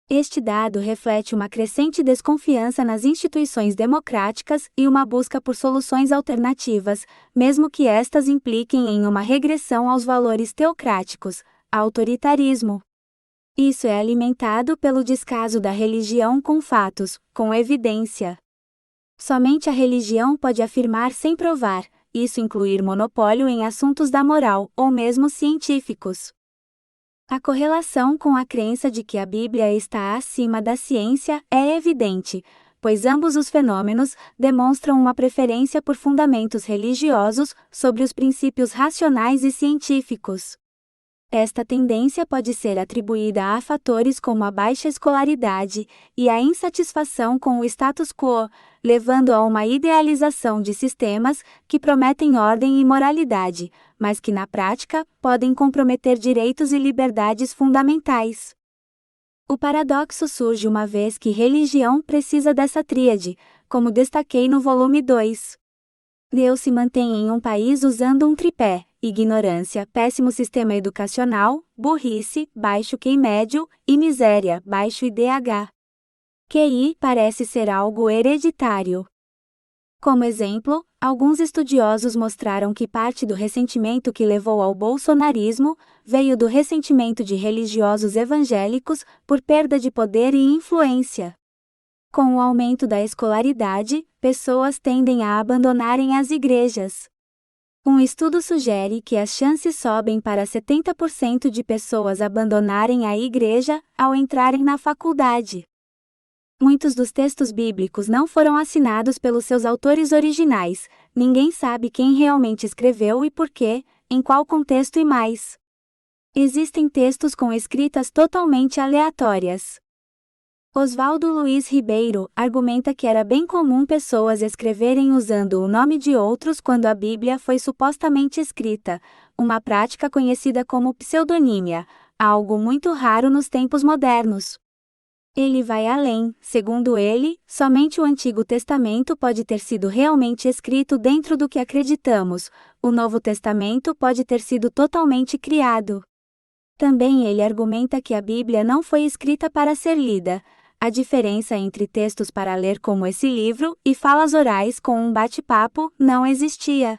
Este dado reflete uma crescente desconfiança nas instituições democráticas e uma busca por soluções alternativas, mesmo que estas impliquem em uma regressão aos valores teocráticos, autoritarismo. Isso é alimentado pelo descaso da religião com fatos, com evidência. Somente a religião pode afirmar sem provar, isso incluir monopólio em assuntos da moral, ou mesmo científicos. A correlação com a crença de que a Bíblia está acima da ciência é evidente, pois ambos os fenômenos demonstram uma preferência por fundamentos religiosos sobre os princípios racionais e científicos. Esta tendência pode ser atribuída a fatores como a baixa escolaridade e a insatisfação com o status quo, levando a uma idealização de sistemas que prometem ordem e moralidade, mas que na prática podem comprometer direitos e liberdades fundamentais. O paradoxo surge uma vez que religião precisa dessa tríade, como destaquei no volume 2. Deus se mantém em um país usando um tripé: ignorância, péssimo sistema educacional, burrice, baixo QI médio, e miséria, baixo IDH. QI parece ser algo hereditário. Como exemplo, alguns estudiosos mostraram que parte do ressentimento que levou ao bolsonarismo veio do ressentimento de religiosos evangélicos por perda de poder e influência. Com o aumento da escolaridade, pessoas tendem a abandonarem as igrejas. Um estudo sugere que as chances sobem para 70% de pessoas abandonarem a igreja ao entrarem na faculdade. Muitos dos textos bíblicos não foram assinados pelos seus autores originais, ninguém sabe quem realmente escreveu e por quê, em qual contexto e mais. Existem textos com escritas totalmente aleatórias. Oswaldo Luiz Ribeiro argumenta que era bem comum pessoas escreverem usando o nome de outros quando a Bíblia foi supostamente escrita, uma prática conhecida como pseudonímia, algo muito raro nos tempos modernos. Ele vai além, segundo ele, somente o Antigo Testamento pode ter sido realmente escrito dentro do que acreditamos, o Novo Testamento pode ter sido totalmente criado. Também ele argumenta que a Bíblia não foi escrita para ser lida. A diferença entre textos para ler como esse livro e falas orais com um bate-papo não existia.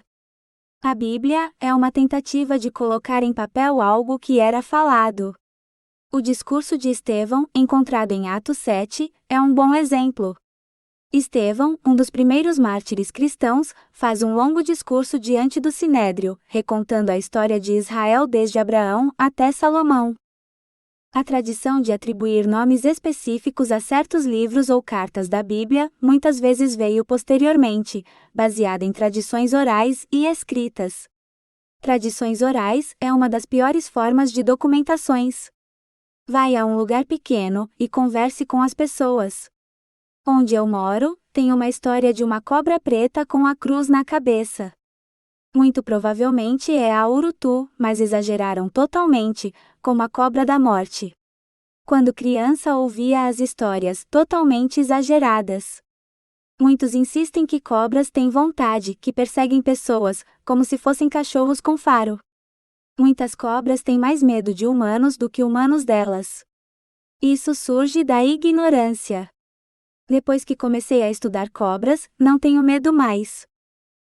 A Bíblia é uma tentativa de colocar em papel algo que era falado. O discurso de Estevão, encontrado em Atos 7, é um bom exemplo. Estevão, um dos primeiros mártires cristãos, faz um longo discurso diante do Sinédrio, recontando a história de Israel desde Abraão até Salomão. A tradição de atribuir nomes específicos a certos livros ou cartas da Bíblia muitas vezes veio posteriormente, baseada em tradições orais e escritas. Tradições orais é uma das piores formas de documentações. Vai a um lugar pequeno e converse com as pessoas. Onde eu moro, tem uma história de uma cobra preta com a cruz na cabeça. Muito provavelmente é a Urutu, mas exageraram totalmente, como a cobra da morte. Quando criança ouvia as histórias totalmente exageradas. Muitos insistem que cobras têm vontade, que perseguem pessoas, como se fossem cachorros com faro. Muitas cobras têm mais medo de humanos do que humanos delas. Isso surge da ignorância. Depois que comecei a estudar cobras, não tenho medo mais.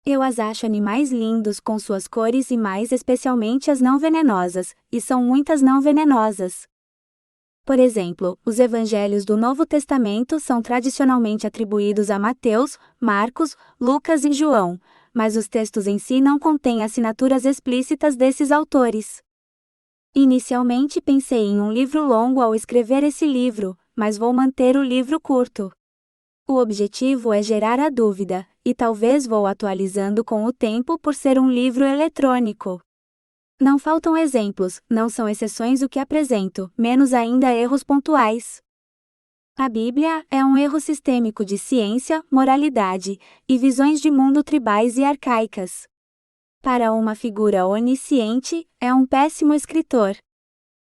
Eu as acho animais lindos com suas cores e mais especialmente as não venenosas, e são muitas não venenosas. Por exemplo, os evangelhos do Novo Testamento são tradicionalmente atribuídos a Mateus, Marcos, Lucas e João, mas os textos em si não contêm assinaturas explícitas desses autores. Inicialmente pensei em um livro longo ao escrever esse livro, mas vou manter o livro curto. O objetivo é gerar a dúvida, e talvez vou atualizando com o tempo por ser um livro eletrônico. Não faltam exemplos, não são exceções o que apresento, menos ainda erros pontuais. A Bíblia é um erro sistêmico de ciência, moralidade e visões de mundo tribais e arcaicas. Para uma figura onisciente, é um péssimo escritor.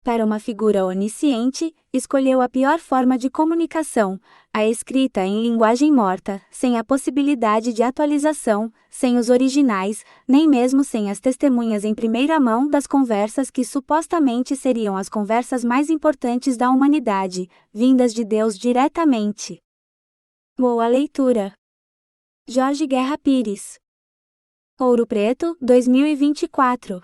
Para uma figura onisciente, escolheu a pior forma de comunicação, a escrita em linguagem morta, sem a possibilidade de atualização, sem os originais, nem mesmo sem as testemunhas em primeira mão das conversas que supostamente seriam as conversas mais importantes da humanidade, vindas de Deus diretamente. Boa leitura. Jorge Guerra Pires. Ouro Preto, 2024.